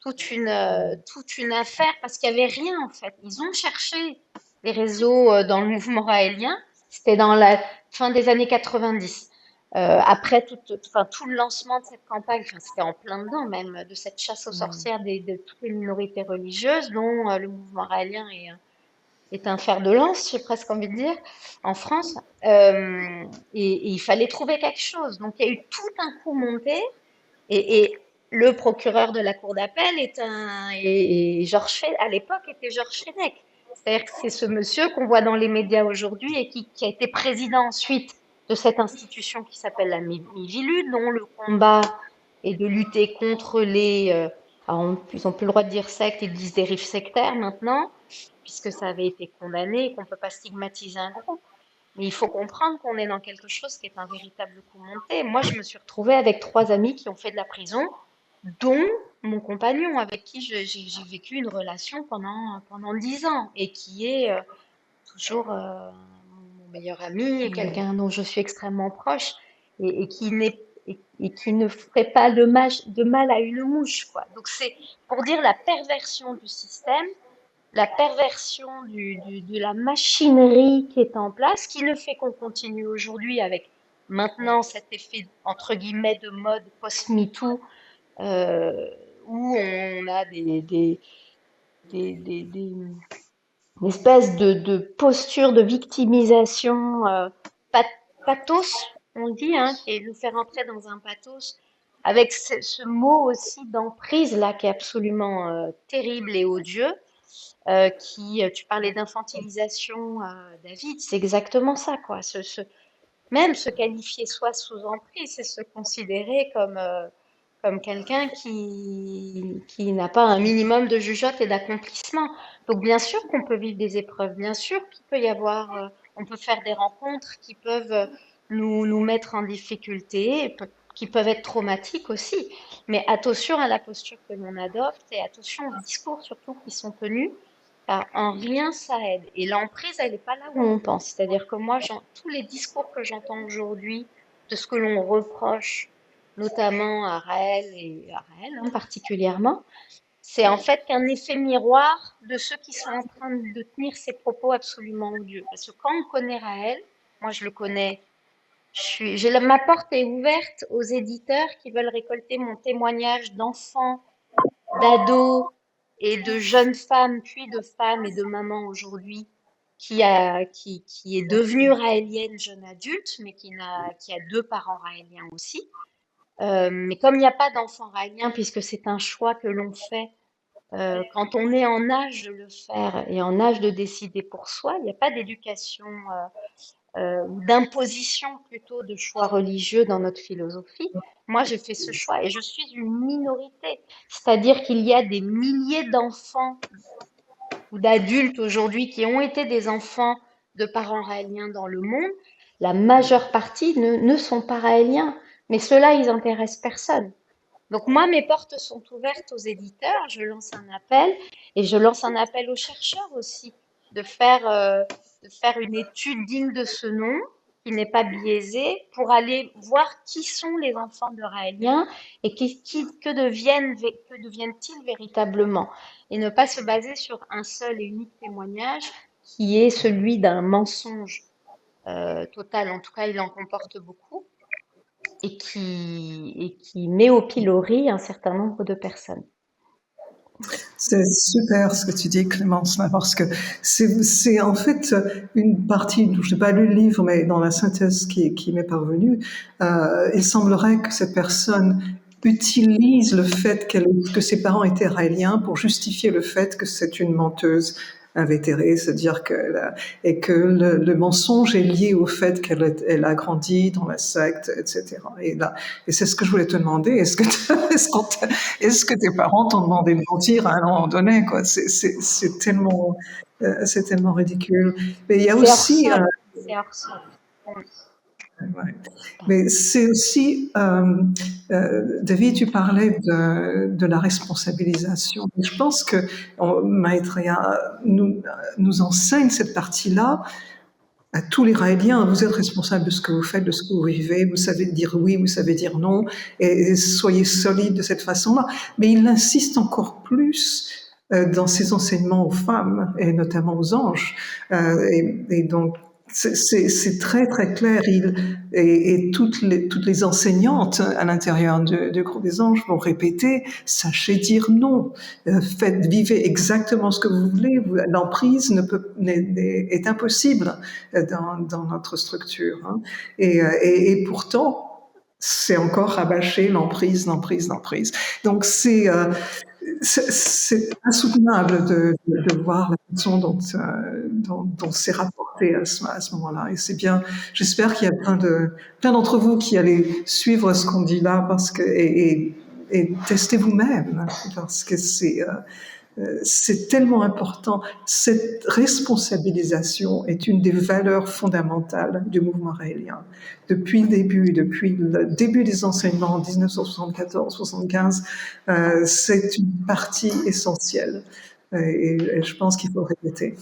Mmh. toute une affaire, parce qu'il n'y avait rien en fait. Ils ont cherché les réseaux dans le mouvement raélien, c'était dans la fin des années 90. Après enfin, tout le lancement de cette campagne, enfin, c'était en plein dedans même, de cette chasse aux Mmh. sorcières de toutes les minorités religieuses, dont le mouvement raélien est un fer de lance, j'ai presque envie de dire, en France. Et il fallait trouver quelque chose. Donc il y a eu tout un coup monté. Et le procureur de la cour d'appel et Georges à l'époque était Georges Fenech. C'est-à-dire que c'est ce monsieur qu'on voit dans les médias aujourd'hui et qui a été président ensuite de cette institution qui s'appelle la Miviludes, dont le combat est de lutter contre ils n'ont plus le droit de dire secte, ils disent dérives sectaires maintenant, puisque ça avait été condamné et qu'on ne peut pas stigmatiser un groupe. Mais il faut comprendre qu'on est dans quelque chose qui est un véritable coup monté. Moi, je me suis retrouvée avec 3 amis qui ont fait de la prison, dont mon compagnon, avec qui j'ai vécu une relation pendant 10 ans et qui est toujours mon meilleur ami et Mmh. quelqu'un dont je suis extrêmement proche et qui n'est et qui ne ferait pas de mal à une mouche, quoi. Donc c'est pour dire la perversion du système, la perversion de la machinerie qui est en place, qui ne fait qu'on continue aujourd'hui avec maintenant cet effet entre guillemets de mode post-MeToo, euh, où on a des espèces de postures de victimisation pathos, on dit, hein, qui nous fait rentrer dans un pathos, avec ce mot aussi d'emprise là qui est absolument terrible et odieux. Tu parlais d'infantilisation, David, c'est exactement ça, quoi. Même se qualifier soi sous emprise, c'est se considérer comme quelqu'un qui n'a pas un minimum de jugeote et d'accomplissement. Donc, bien sûr qu'on peut vivre des épreuves, bien sûr qu'il peut y avoir, on peut faire des rencontres qui peuvent nous mettre en difficulté, qui peuvent être traumatiques aussi. Mais attention à la posture que l'on adopte et attention aux discours surtout qui sont tenus car en rien ça aide. Et l'emprise, elle n'est pas là où on pense. C'est-à-dire que moi, tous les discours que j'entends aujourd'hui de ce que l'on reproche, notamment à Raël hein, particulièrement, c'est en fait qu'un effet miroir de ceux qui sont en train de tenir ces propos absolument odieux. Parce que quand on connaît Raël, moi je le connais, ma porte est ouverte aux éditeurs qui veulent récolter mon témoignage d'enfant d'ados et de jeunes femmes, puis de femmes et de mamans aujourd'hui, qui est devenue raélienne jeune adulte, mais qui a 2 parents raéliens aussi. Mais comme il n'y a pas d'enfant raélien, puisque c'est un choix que l'on fait quand on est en âge de le faire et en âge de décider pour soi, il n'y a pas d'éducation ou d'imposition plutôt de choix religieux dans notre philosophie. Moi, j'ai fait ce choix et je suis une minorité. C'est-à-dire qu'il y a des milliers d'enfants ou d'adultes aujourd'hui qui ont été des enfants de parents raéliens dans le monde, la majeure partie ne sont pas raéliens. Mais ceux-là, ils intéressent personne. Donc moi, mes portes sont ouvertes aux éditeurs, je lance un appel et je lance un appel aux chercheurs aussi de faire une étude digne de ce nom, qui n'est pas biaisée, pour aller voir qui sont les enfants de Raéliens et que deviennent-ils véritablement, et ne pas se baser sur un seul et unique témoignage qui est celui d'un mensonge total. En tout cas, il en comporte beaucoup et qui met au pilori un certain nombre de personnes. C'est super ce que tu dis, Clémence, là, parce que c'est en fait une partie, je n'ai pas lu le livre, mais dans la synthèse qui m'est parvenue, il semblerait que cette personne utilise le fait que ses parents étaient raéliens pour justifier le fait que c'est une menteuse invétérée, c'est-à-dire et que le mensonge est lié au fait qu'elle a grandi dans la secte, etc. Et c'est ce que je voulais te demander. Est-ce que tes parents t'ont demandé de mentir à un moment donné, quoi? C'est tellement ridicule. Mais il y a C'est hors aussi, sol. C'est hors sol. ouais. Mais c'est aussi, David, tu parlais de la responsabilisation. Et je pense que Maitreya nous enseigne cette partie-là à tous les Raéliens. Vous êtes responsables de ce que vous faites, de ce que vous vivez. Vous savez dire oui, vous savez dire non, et soyez solides de cette façon-là. Mais il insiste encore plus dans ses enseignements aux femmes et notamment aux anges. Et donc c'est très très clair. Et toutes les enseignantes à l'intérieur du groupe des anges vont répéter: sachez dire non, vivez exactement ce que vous voulez. L'emprise est impossible dans notre structure. Hein. Et pourtant, c'est encore rabâché l'emprise. Donc c'est insoutenable de voir la façon dont c'est rapporté à ce moment-là. Et c'est bien. J'espère qu'il y a plein d'entre vous qui allez suivre ce qu'on dit là, parce que et tester vous-même, parce que c'est tellement important. Cette responsabilisation est une des valeurs fondamentales du mouvement raélien. Depuis le début des enseignements en 1974-75, c'est une partie essentielle. Et je pense qu'il faut répéter.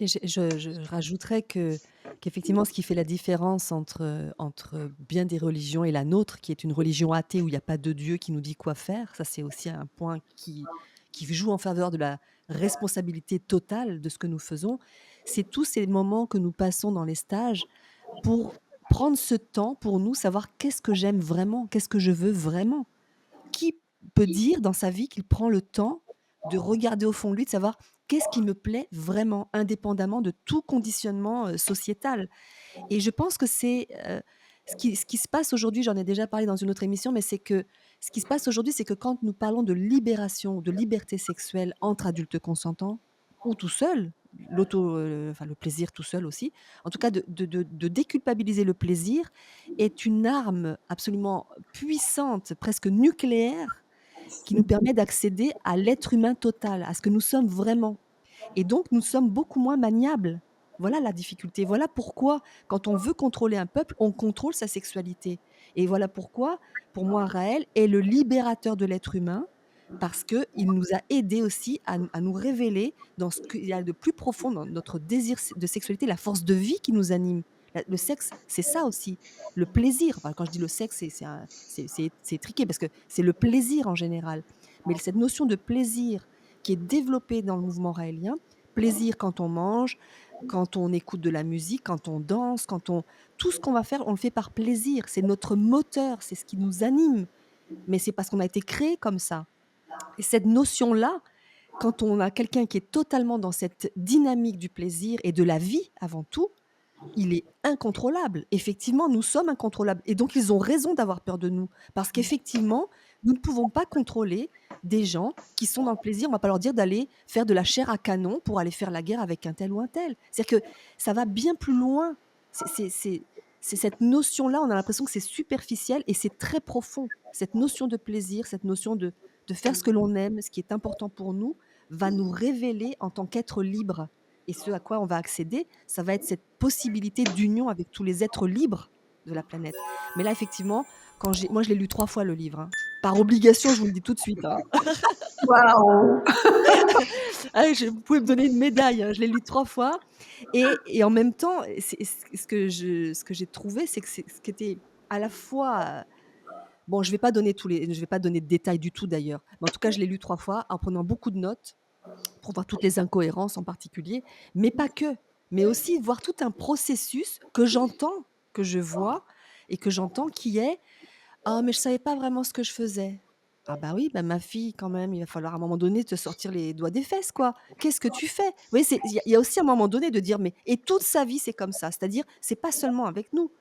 Et je rajouterais qu'effectivement, ce qui fait la différence entre bien des religions et la nôtre, qui est une religion athée où il n'y a pas de Dieu qui nous dit quoi faire, ça c'est aussi un point qui joue en faveur de la responsabilité totale de ce que nous faisons, c'est tous ces moments que nous passons dans les stages pour prendre ce temps pour nous, savoir qu'est-ce que j'aime vraiment, qu'est-ce que je veux vraiment. Qui peut dire dans sa vie qu'il prend le temps de regarder au fond de lui, de savoir qu'est-ce qui me plaît vraiment, indépendamment de tout conditionnement sociétal. Et je pense que c'est ce qui se passe aujourd'hui, j'en ai déjà parlé dans une autre émission, mais c'est que ce qui se passe aujourd'hui, c'est que quand nous parlons de libération ou de liberté sexuelle entre adultes consentants ou tout seul, enfin, le plaisir tout seul aussi, en tout cas de déculpabiliser le plaisir est une arme absolument puissante, presque nucléaire, qui nous permet d'accéder à l'être humain total, à ce que nous sommes vraiment. Et donc, nous sommes beaucoup moins maniables. Voilà la difficulté. Voilà pourquoi, quand on veut contrôler un peuple, on contrôle sa sexualité. Et voilà pourquoi, pour moi, Raël est le libérateur de l'être humain, parce qu'il nous a aidés aussi à nous révéler dans ce qu'il y a de plus profond dans notre désir de sexualité, la force de vie qui nous anime. Le sexe, c'est ça aussi, le plaisir. Enfin, quand je dis le sexe, c'est étriqué, parce que c'est le plaisir en général. Mais cette notion de plaisir qui est développée dans le mouvement raélien, plaisir quand on mange, quand on écoute de la musique, quand on danse, tout ce qu'on va faire, on le fait par plaisir. C'est notre moteur, c'est ce qui nous anime. Mais c'est parce qu'on a été créé comme ça. Et cette notion-là, quand on a quelqu'un qui est totalement dans cette dynamique du plaisir et de la vie avant tout, il est incontrôlable. Effectivement, nous sommes incontrôlables. Et donc, ils ont raison d'avoir peur de nous. Parce qu'effectivement, nous ne pouvons pas contrôler des gens qui sont dans le plaisir. On ne va pas leur dire d'aller faire de la chair à canon pour aller faire la guerre avec un tel ou un tel. C'est-à-dire que ça va bien plus loin. C'est cette notion-là, on a l'impression que c'est superficiel et c'est très profond. Cette notion de plaisir, cette notion de faire ce que l'on aime, ce qui est important pour nous, va nous révéler en tant qu'être libre. et ce à quoi on va accéder, ça va être cette possibilité d'union avec tous les êtres libres de la planète. Mais là, effectivement, moi, je l'ai lu 3 fois le livre, hein. Par obligation, je vous le dis tout de suite, hein. Waouh! Ah, vous pouvez me donner une médaille, hein, je l'ai lu 3 fois et en même temps, ce que j'ai trouvé, c'est que c'est ce qui était à la fois, bon, je vais pas donner de détails du tout d'ailleurs, mais en tout cas, je l'ai lu 3 fois en prenant beaucoup de notes pour voir toutes les incohérences en particulier, mais pas que, mais aussi voir tout un processus que j'entends, que je vois et que j'entends qui est: «Ah mais je savais pas vraiment ce que je faisais». Ah bah oui, bah ma fille quand même, il va falloir à un moment donné te sortir les doigts des fesses quoi. Qu'est-ce que tu fais? Vous voyez, il y a aussi un moment donné de dire mais et toute sa vie c'est comme ça, c'est-à-dire c'est pas seulement avec nous.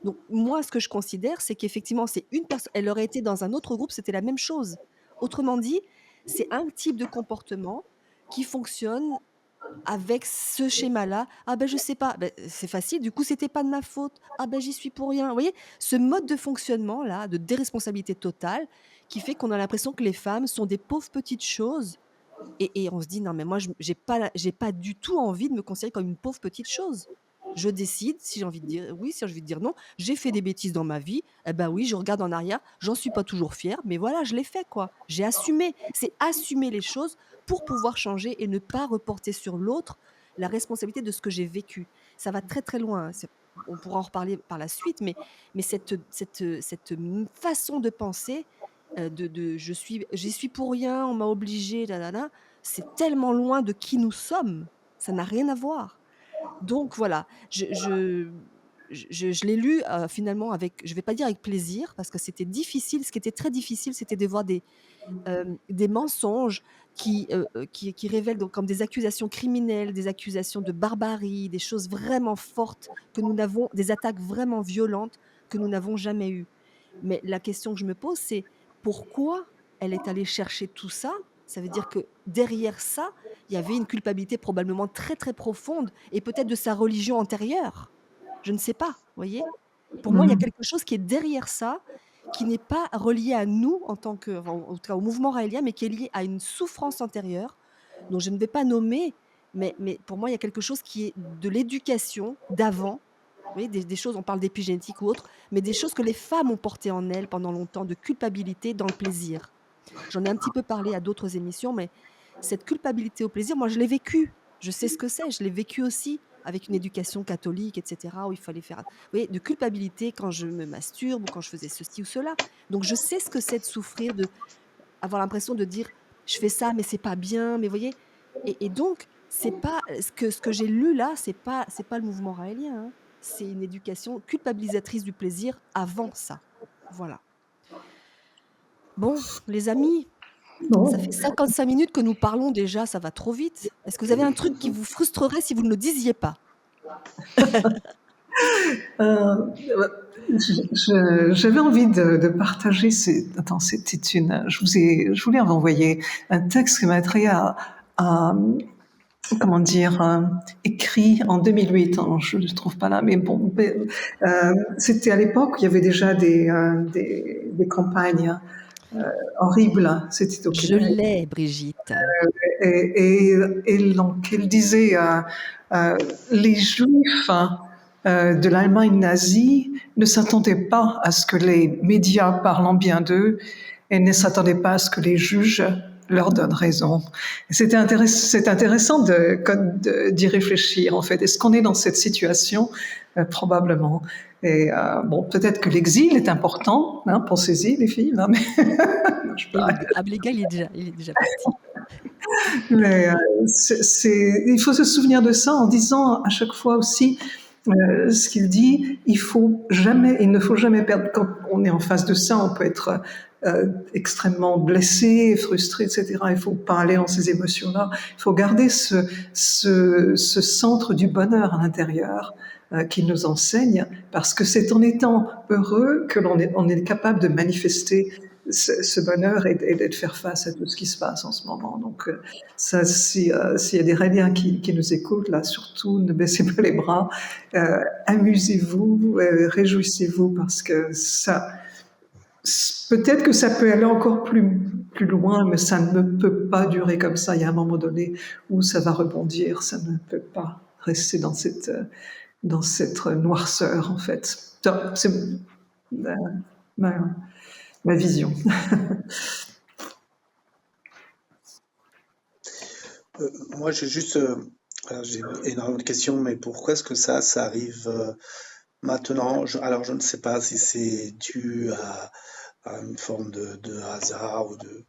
Donc moi ce que je considère, c'est qu'effectivement c'est une personne, elle aurait été dans un autre groupe, c'était la même chose. Autrement dit, c'est un type de comportement qui fonctionne avec ce schéma-là. «Ah ben je sais pas». Beh, c'est facile, du coup, c'était pas de ma faute. «Ah ben j'y suis pour rien». Vous voyez? Ce mode de fonctionnement-là, de déresponsabilité totale, qui fait qu'on a l'impression que les femmes sont des pauvres petites choses et on se dit: «Non mais moi je j'ai pas du tout envie de me considérer comme une pauvre petite chose. Je décide si j'ai envie de dire oui, si j'ai envie de dire non. J'ai fait des bêtises dans ma vie, eh ben oui, je regarde en arrière, j'en suis pas toujours fière, mais voilà, je l'ai fait quoi. J'ai assumé». C'est assumer les choses pour pouvoir changer et ne pas reporter sur l'autre la responsabilité de ce que j'ai vécu. Ça va très, très loin, hein, on pourra en reparler par la suite, mais cette façon de penser, de «J'y suis pour rien, on m'a obligée, na c'est tellement loin de qui nous sommes, ça n'a rien à voir. Donc voilà, je l'ai lu, finalement avec, je vais pas dire avec plaisir parce que c'était difficile. Ce qui était très difficile, c'était de voir des mensonges qui révèlent donc comme des accusations criminelles, des accusations de barbarie, des choses vraiment fortes que nous n'avons des attaques vraiment violentes que nous n'avons jamais eues. Mais la question que je me pose, c'est pourquoi elle est allée chercher tout ça? Ça veut dire que derrière ça, il y avait une culpabilité probablement très, très profonde et peut-être de sa religion antérieure. Je ne sais pas, vous voyez? Pour moi, il y a Mmh. quelque chose qui est derrière ça, qui n'est pas relié à nous en tant que, enfin, en tout cas au mouvement raélien, mais qui est lié à une souffrance antérieure, dont je ne vais pas nommer, mais pour moi, il y a quelque chose qui est de l'éducation d'avant. Vous voyez, des choses, on parle d'épigénétique ou autre, mais des choses que les femmes ont portées en elles pendant longtemps, de culpabilité dans le plaisir. J'en ai un petit peu parlé à d'autres émissions, mais cette culpabilité au plaisir, moi, je l'ai vécue. Je sais ce que c'est, je l'ai vécu aussi avec une éducation catholique, et cetera, où il fallait faire, vous voyez, de culpabilité quand je me masturbe ou quand je faisais ceci ou cela. Donc je sais ce que c'est de souffrir, avoir l'impression de dire: «Je fais ça, mais c'est pas bien», mais vous voyez? Et donc c'est pas ce que j'ai lu là, c'est pas le mouvement raélien, hein. C'est une éducation culpabilisatrice du plaisir avant ça. Voilà. Bon, les amis, ça fait Bon, 55 minutes que nous parlons déjà, ça va trop vite. Est-ce que vous avez un truc qui vous frustrerait si vous ne le disiez pas? euh, j'avais envie de partager attends, je voulais envoyer un texte que Maitreya a comment dire, écrit en 2008. Hein, je ne le trouve pas là, mais bon, c'était à l'époque où il y avait déjà des campagnes horribles. C'était au Je Québec. l'ai, Brigitte. Et donc, elle disait, euh, les Juifs de l'Allemagne nazie ne s'attendaient pas à ce que les médias parlant bien d'eux et ne s'attendaient pas à ce que les juges leur donnent raison. C'est intéressant d'y réfléchir, en fait. Est-ce qu'on est dans cette situation? Probablement. Et bon, peut-être que l'exil est important, hein, pensez-y, les filles. Non, mais je Et parle. Ablega, il est déjà parti. Mais il faut se souvenir de ça en disant à chaque fois aussi ce qu'il dit. Il ne faut jamais perdre. Quand on est en face de ça, on peut être extrêmement blessé, frustré, etc. Il faut pas aller dans ces émotions-là. Il faut garder ce centre du bonheur à l'intérieur qu'il nous enseigne, parce que c'est en étant heureux que on est capable de manifester ce bonheur et de faire face à tout ce qui se passe en ce moment. Donc, ça, s'il y a des Raéliens qui nous écoutent, là, surtout, ne baissez pas les bras, amusez-vous, réjouissez-vous, parce que ça, Peut-être que ça peut aller encore plus loin, mais ça ne peut pas durer comme ça. Il y a un moment donné où ça va rebondir. Ça ne peut pas rester dans cette noirceur, en fait. C'est ma, ma, ma vision. Moi, j'ai énormément de questions, mais pourquoi est-ce que ça arrive maintenant? Alors, je ne sais pas si c'est dû à une forme de hasard de-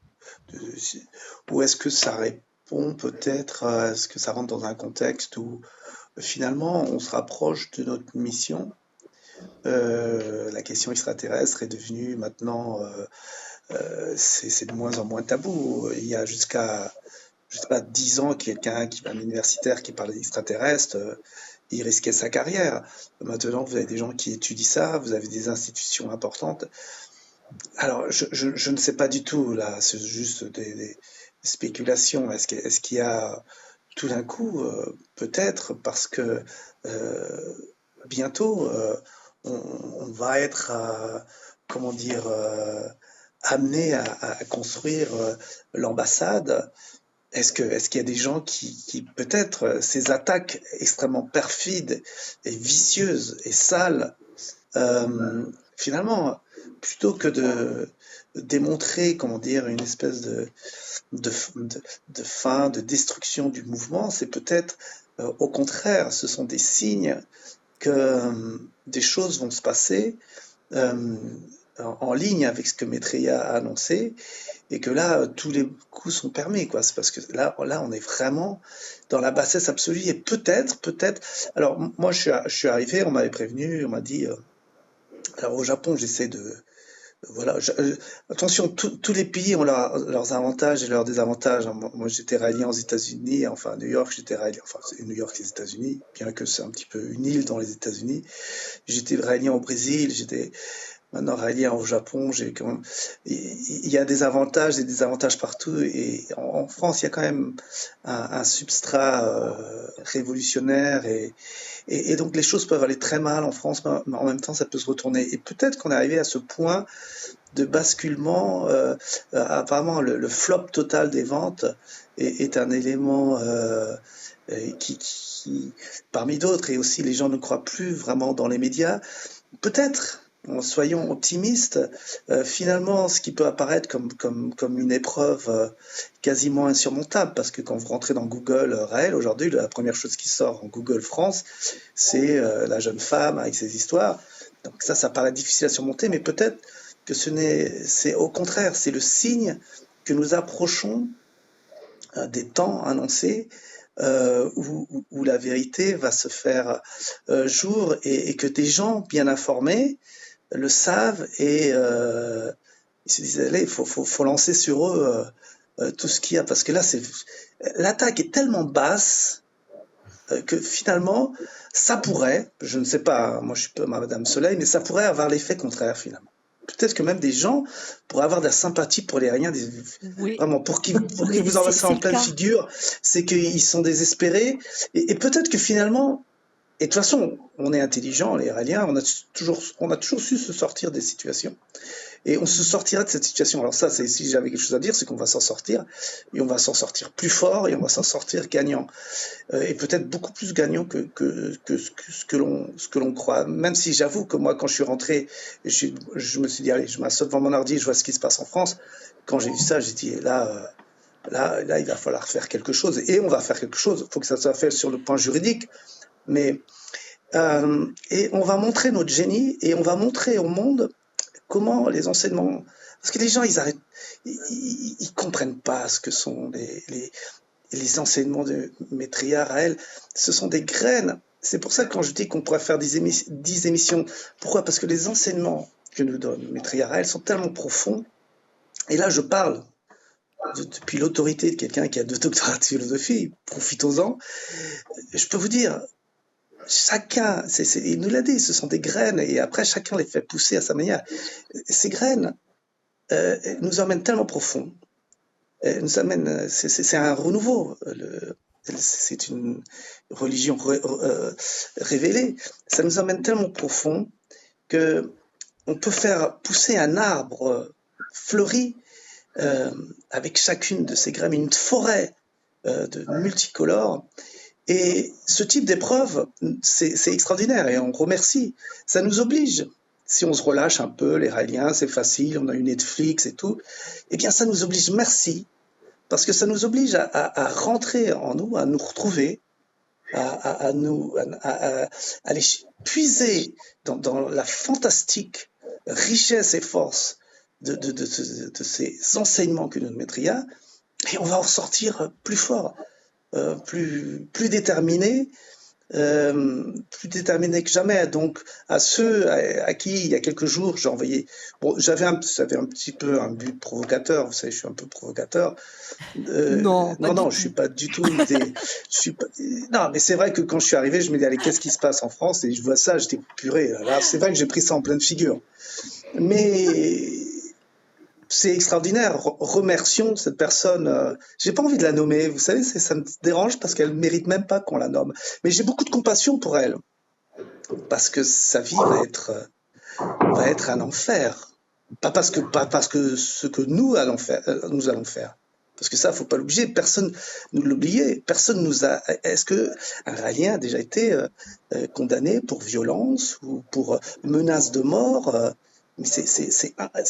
ou est-ce que ça répond peut-être, est-ce que ça rentre dans un contexte où finalement on se rapproche de notre mission? La question extraterrestre est devenue maintenant, c'est de moins en moins tabou. Il y a jusqu'à, je sais pas, 10 ans, un universitaire qui parlait d'extraterrestres, il risquait sa carrière. Maintenant, vous avez des gens qui étudient ça, vous avez des institutions importantes. Alors, je ne sais pas du tout, là, c'est juste des spéculations. Est-ce qu'il y a tout d'un coup, peut-être parce que euh, bientôt, on va être, comment dire, amené à construire l'ambassade. Est-ce qu'il y a des gens qui peut-être, ces attaques extrêmement perfides et vicieuses et sales, finalement, plutôt que de démontrer, comment dire, une espèce de, de fin, de destruction du mouvement, c'est peut-être au contraire, ce sont des signes que des choses vont se passer euh, en ligne avec ce que Maitreya a annoncé, et que là, tous les coups sont permis, quoi. C'est parce que là, on est vraiment dans la bassesse absolue, et peut-être. Alors, moi, je suis arrivé, on m'avait prévenu, on m'a dit. Alors, au Japon, j'essaie de, voilà, attention, tous les pays ont leurs avantages et leurs désavantages, hein. Moi, j'étais rallié aux États-Unis, enfin à New York, j'étais rallié, enfin c'est New York les États-Unis, bien que c'est un petit peu une île dans les États-Unis. J'étais rallié au Brésil, j'étais maintenant rallié au Japon. Il y a des avantages et des désavantages partout. Et en France, il y a quand même un substrat révolutionnaire et donc les choses peuvent aller très mal en France, mais en même temps ça peut se retourner. Et peut-être qu'on est arrivé à ce point de basculement. Apparemment, le flop total des ventes est un élément parmi d'autres, et aussi les gens ne croient plus vraiment dans les médias. Peut-être, soyons optimistes, finalement, ce qui peut apparaître comme une épreuve quasiment insurmontable, parce que quand vous rentrez dans Google Raël, aujourd'hui, la première chose qui sort en Google France, c'est la jeune femme avec ses histoires. Donc ça paraît difficile à surmonter, mais peut-être que c'est au contraire, c'est le signe que nous approchons des temps annoncés où la vérité va se faire jour, et que des gens bien informés le savent, et ils se disent, allez, il faut lancer sur eux tout ce qu'il y a, parce que là, l'attaque est tellement basse que finalement, ça pourrait, je ne sais pas, moi je suis pas Madame Soleil, mais ça pourrait avoir l'effet contraire finalement. Peut-être que même des gens pourraient avoir de la sympathie pour les Aériens, Oui, vraiment, pour qu'ils mais vous envoient ça c'est en le pleine cas. figure, c'est qu'ils sont désespérés, et peut-être que finalement, et de toute façon, on est intelligent, les Aériens, on a toujours su se sortir des situations. Et on se sortira de cette situation. Alors ça, si j'avais quelque chose à dire, c'est qu'on va s'en sortir, et on va s'en sortir plus fort, et on va s'en sortir gagnant. Et peut-être beaucoup plus gagnant que ce que l'on croit. Même si j'avoue que moi, quand je suis rentré, je me suis dit, allez, je m'assois devant mon ordi, je vois ce qui se passe en France. Quand j'ai vu ça, j'ai dit, là, il va falloir faire quelque chose. Et on va faire quelque chose. Il faut que ça soit fait sur le plan juridique. Mais, et on va montrer notre génie, et on va montrer au monde comment les enseignements. Parce que les gens, ils comprennent pas ce que sont les enseignements de Maitreya Raël. Ce sont des graines. C'est pour ça que quand je dis qu'on pourrait faire 10 émissions, pourquoi? Parce que les enseignements que nous donne Maitreya Raël sont tellement profonds. Et là, je parle depuis l'autorité de quelqu'un qui a 2 doctorats de philosophie, profitons-en. Je peux vous dire, chacun, il nous l'a dit, ce sont des graines, et après chacun les fait pousser à sa manière. Ces graines nous emmènent tellement profond, nous amènent, c'est un renouveau. C'est une religion révélée. Ça nous emmène tellement profond que on peut faire pousser un arbre fleurit avec chacune de ces graines, une forêt de multicolores. Et ce type d'épreuve, c'est extraordinaire et on remercie. Ça nous oblige. Si on se relâche un peu, les Raéliens, c'est facile, on a eu Netflix et tout, eh bien ça nous oblige, merci, parce que ça nous oblige à rentrer en nous, à nous retrouver, à aller puiser dans la fantastique richesse et force de ces enseignements que notre maître y a, et on va en ressortir plus fort, plus déterminé, que jamais. Donc, à ceux à qui, il y a quelques jours, j'ai envoyé... Bon, j'avais un petit peu un but provocateur, vous savez, je suis un peu provocateur. Non, pas Non, du je suis tout. pas du tout... Non, mais c'est vrai que quand je suis arrivé, je me dis, allez, qu'est-ce qui se passe en France? Et je vois ça, j'étais purée. Là, c'est vrai que j'ai pris ça en pleine figure. Mais... c'est extraordinaire. Remercions cette personne. J'ai pas envie de la nommer. Vous savez, ça me dérange parce qu'elle mérite même pas qu'on la nomme. Mais j'ai beaucoup de compassion pour elle parce que sa vie va être un enfer. Pas parce que ce que nous allons faire. Parce que ça, faut pas l'oublier. Personne nous l'oublier. Personne nous a. Est-ce que un Raélien a déjà été condamné pour violence ou pour menace de mort? Mais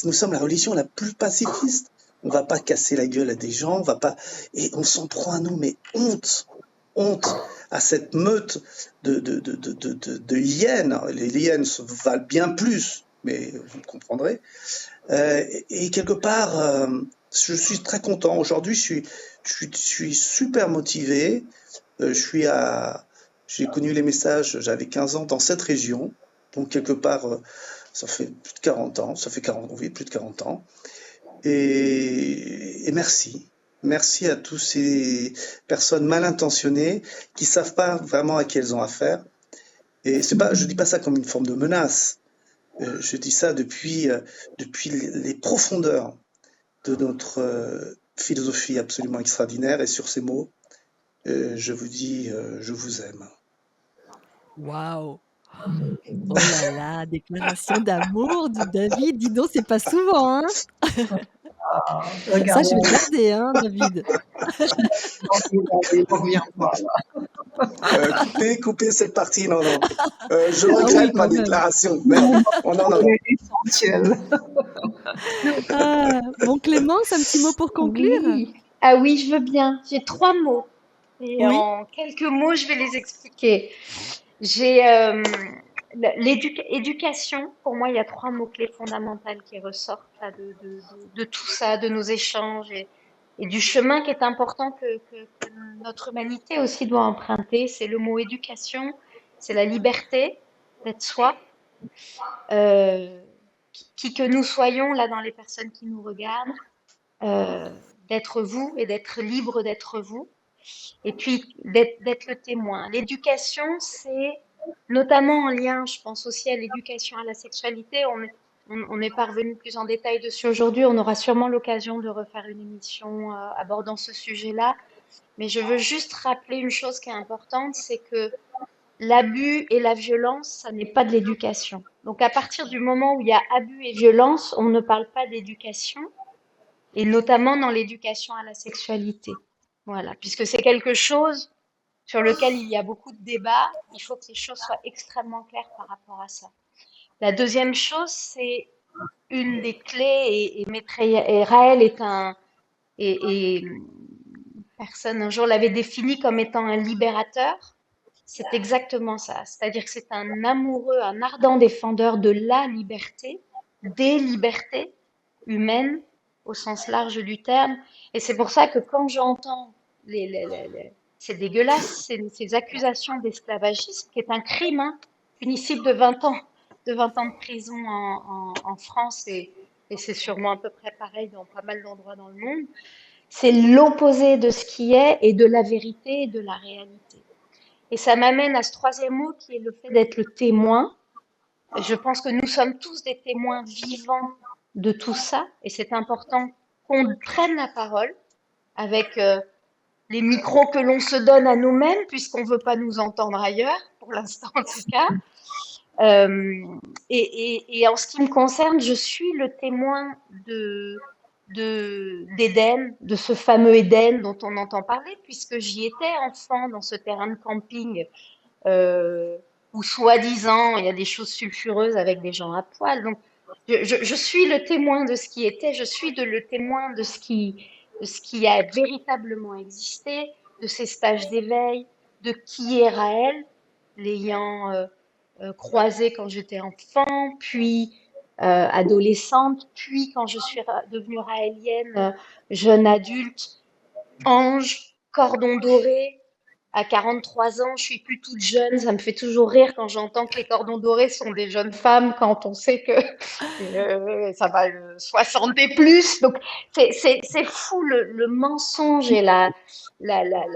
nous sommes la religion la plus pacifiste. On va pas casser la gueule à des gens, on va pas, et on s'en prend à nous, mais honte à cette meute de hyènes. Les hyènes valent bien plus, mais vous comprendrez. Et quelque part, je suis très content. Aujourd'hui, je suis super motivé. J'ai connu les messages, j'avais 15 ans dans cette région. Donc, quelque part, ça fait plus de 40 ans, oui, plus de 40 ans. Et merci. Merci à tous ces personnes mal intentionnées qui savent pas vraiment à qui elles ont affaire. Et je dis pas ça comme une forme de menace. Je dis ça depuis les profondeurs de notre philosophie absolument extraordinaire. Et sur ces mots, je vous dis, je vous aime. Waouh! Oh là là, déclaration d'amour de David. Dis donc, c'est pas souvent, hein? Ça, je vais le Regardez, garder, hein, David. regardez, on revient voir. Coupez cette partie, non. Je Ah oui, regrette ma quand même. déclaration. Mais non. Oh, non. Essentiel. Ah, bon, Clémence, un petit mot pour conclure? Oui. Ah oui, je veux bien. J'ai 3 mots et Oui? en quelques mots, je vais les expliquer. J'ai éducation. Pour moi, il y a 3 mots-clés fondamentaux qui ressortent là, de tout ça, de nos échanges et du chemin qui est important que notre humanité aussi doit emprunter. C'est le mot éducation, c'est la liberté d'être soi, euh, qui que nous soyons là dans les personnes qui nous regardent, euh, d'être vous et d'être libre d'être vous. Et puis d'être le témoin. L'éducation, c'est notamment en lien, je pense aussi à l'éducation à la sexualité. On n'est pas revenu plus en détail dessus aujourd'hui. On aura sûrement l'occasion de refaire une émission abordant ce sujet-là. Mais je veux juste rappeler une chose qui est importante, c'est que l'abus et la violence, ça n'est pas de l'éducation. Donc à partir du moment où il y a abus et violence, on ne parle pas d'éducation, et notamment dans l'éducation à la sexualité. Voilà, puisque c'est quelque chose sur lequel il y a beaucoup de débats, il faut que les choses soient extrêmement claires par rapport à ça. La deuxième chose, c'est une des clés, et Raël et personne un jour l'avait défini comme étant un libérateur. C'est exactement ça. C'est-à-dire que c'est un amoureux, un ardent défendeur de la liberté, des libertés humaines au sens large du terme. Et c'est pour ça que quand j'entends c'est dégueulasse, ces accusations d'esclavagisme, qui est un crime, hein, punissible de 20 ans de prison en France, et c'est sûrement à peu près pareil dans pas mal d'endroits dans le monde. C'est l'opposé de ce qui est et de la vérité et de la réalité. Et ça m'amène à ce troisième mot qui est le fait d'être le témoin. Je pense que nous sommes tous des témoins vivants de tout ça, et c'est important qu'on prenne la parole avec les micros que l'on se donne à nous-mêmes, puisqu'on ne veut pas nous entendre ailleurs, pour l'instant en tout cas, Et en ce qui me concerne, je suis le témoin d'Éden, de ce fameux Éden dont on entend parler, puisque j'y étais enfant dans ce terrain de camping euh, où soi-disant il y a des choses sulfureuses avec des gens à poil. Donc je suis le témoin de ce qui était, je suis le témoin de ce qui a véritablement existé, de ces stages d'éveil, de qui est Raël, l'ayant croisé quand j'étais enfant, puis adolescente, puis quand je suis devenue raélienne, jeune adulte, ange, cordon doré. À 43 ans, je suis plus toute jeune. Ça me fait toujours rire quand j'entends que les cordons dorés sont des jeunes femmes, quand on sait que ça va 60 et plus. Donc, c'est fou le mensonge et la, la, la,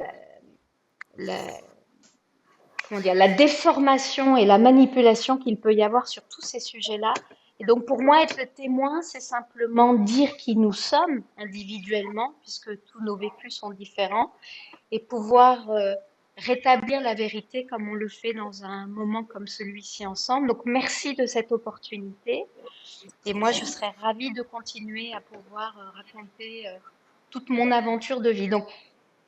la, comment dire, la déformation et la manipulation qu'il peut y avoir sur tous ces sujets-là. Et donc, pour moi, être le témoin, c'est simplement dire qui nous sommes individuellement, puisque tous nos vécus sont différents, et pouvoir rétablir la vérité comme on le fait dans un moment comme celui-ci ensemble. Donc, merci de cette opportunité. Et moi, je serais ravie de continuer à pouvoir raconter toute mon aventure de vie. Donc,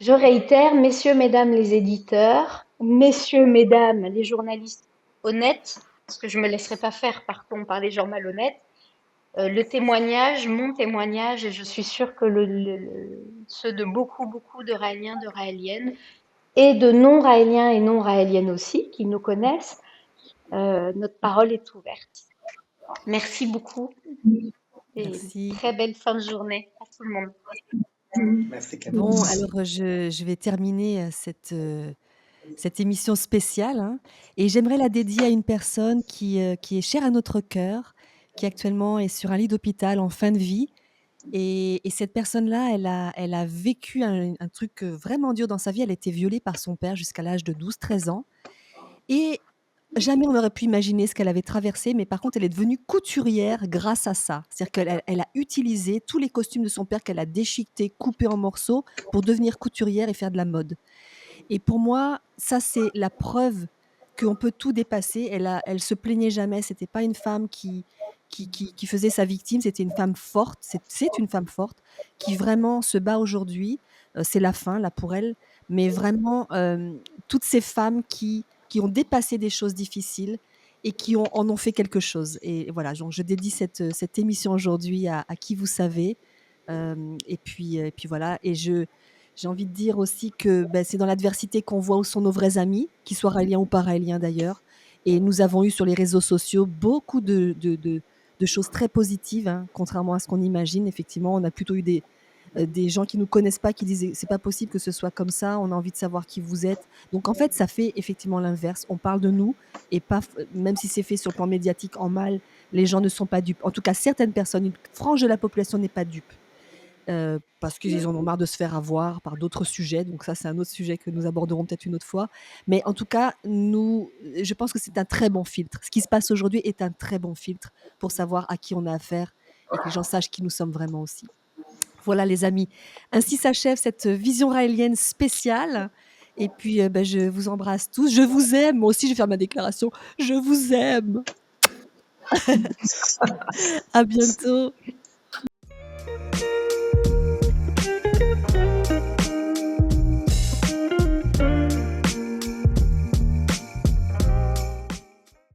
je réitère, messieurs, mesdames les éditeurs, messieurs, mesdames les journalistes honnêtes, parce que je ne me laisserai pas faire, pardon, par les gens malhonnêtes, le témoignage, mon témoignage, et je suis sûre que ceux de beaucoup, beaucoup de Raéliens, de Raéliennes, et de non-Raéliens et non-Raéliennes aussi, qui nous connaissent, notre parole est ouverte. Merci beaucoup et Merci. très belle fin de journée à tout le monde. Merci Camille. Bon, alors je vais terminer cette émission spéciale, hein, et j'aimerais la dédier à une personne qui est chère à notre cœur, qui actuellement est sur un lit d'hôpital en fin de vie. Et cette personne-là, elle a vécu un truc vraiment dur dans sa vie. Elle a été violée par son père jusqu'à l'âge de 12-13 ans. Et jamais on n'aurait pu imaginer ce qu'elle avait traversé, mais par contre, elle est devenue couturière grâce à ça. C'est-à-dire qu'elle a utilisé tous les costumes de son père qu'elle a déchiquetés, coupés en morceaux pour devenir couturière et faire de la mode. Et pour moi, ça, c'est la preuve qu'on peut tout dépasser. Elle se plaignait jamais. C'était pas une femme qui faisait sa victime. C'était une femme forte. C'est une femme forte qui vraiment se bat aujourd'hui. C'est la fin, là, pour elle. Mais vraiment, toutes ces femmes qui ont dépassé des choses difficiles et qui en ont fait quelque chose. Et voilà, donc je dédie cette émission aujourd'hui à qui vous savez. Et puis voilà. Et j'ai envie de dire aussi que c'est dans l'adversité qu'on voit où sont nos vrais amis, qu'ils soient raéliens ou pas raéliens d'ailleurs. Et nous avons eu sur les réseaux sociaux beaucoup de choses très positives, hein, contrairement à ce qu'on imagine. Effectivement, on a plutôt eu des gens qui ne nous connaissent pas, qui disent c'est pas possible que ce soit comme ça, on a envie de savoir qui vous êtes. Donc en fait, ça fait effectivement l'inverse. On parle de nous et pas, même si c'est fait sur le plan médiatique en mal, les gens ne sont pas dupes. En tout cas, certaines personnes, une frange de la population n'est pas dupe. Parce qu'ils en ont marre de se faire avoir par d'autres sujets. Donc ça, c'est un autre sujet que nous aborderons peut-être une autre fois. Mais en tout cas, je pense que c'est un très bon filtre. Ce qui se passe aujourd'hui est un très bon filtre pour savoir à qui on a affaire et que les gens sachent qui nous sommes vraiment aussi. Voilà les amis. Ainsi s'achève cette vision raélienne spéciale. Et puis, je vous embrasse tous. Je vous aime. Moi aussi, je vais faire ma déclaration. Je vous aime. À bientôt.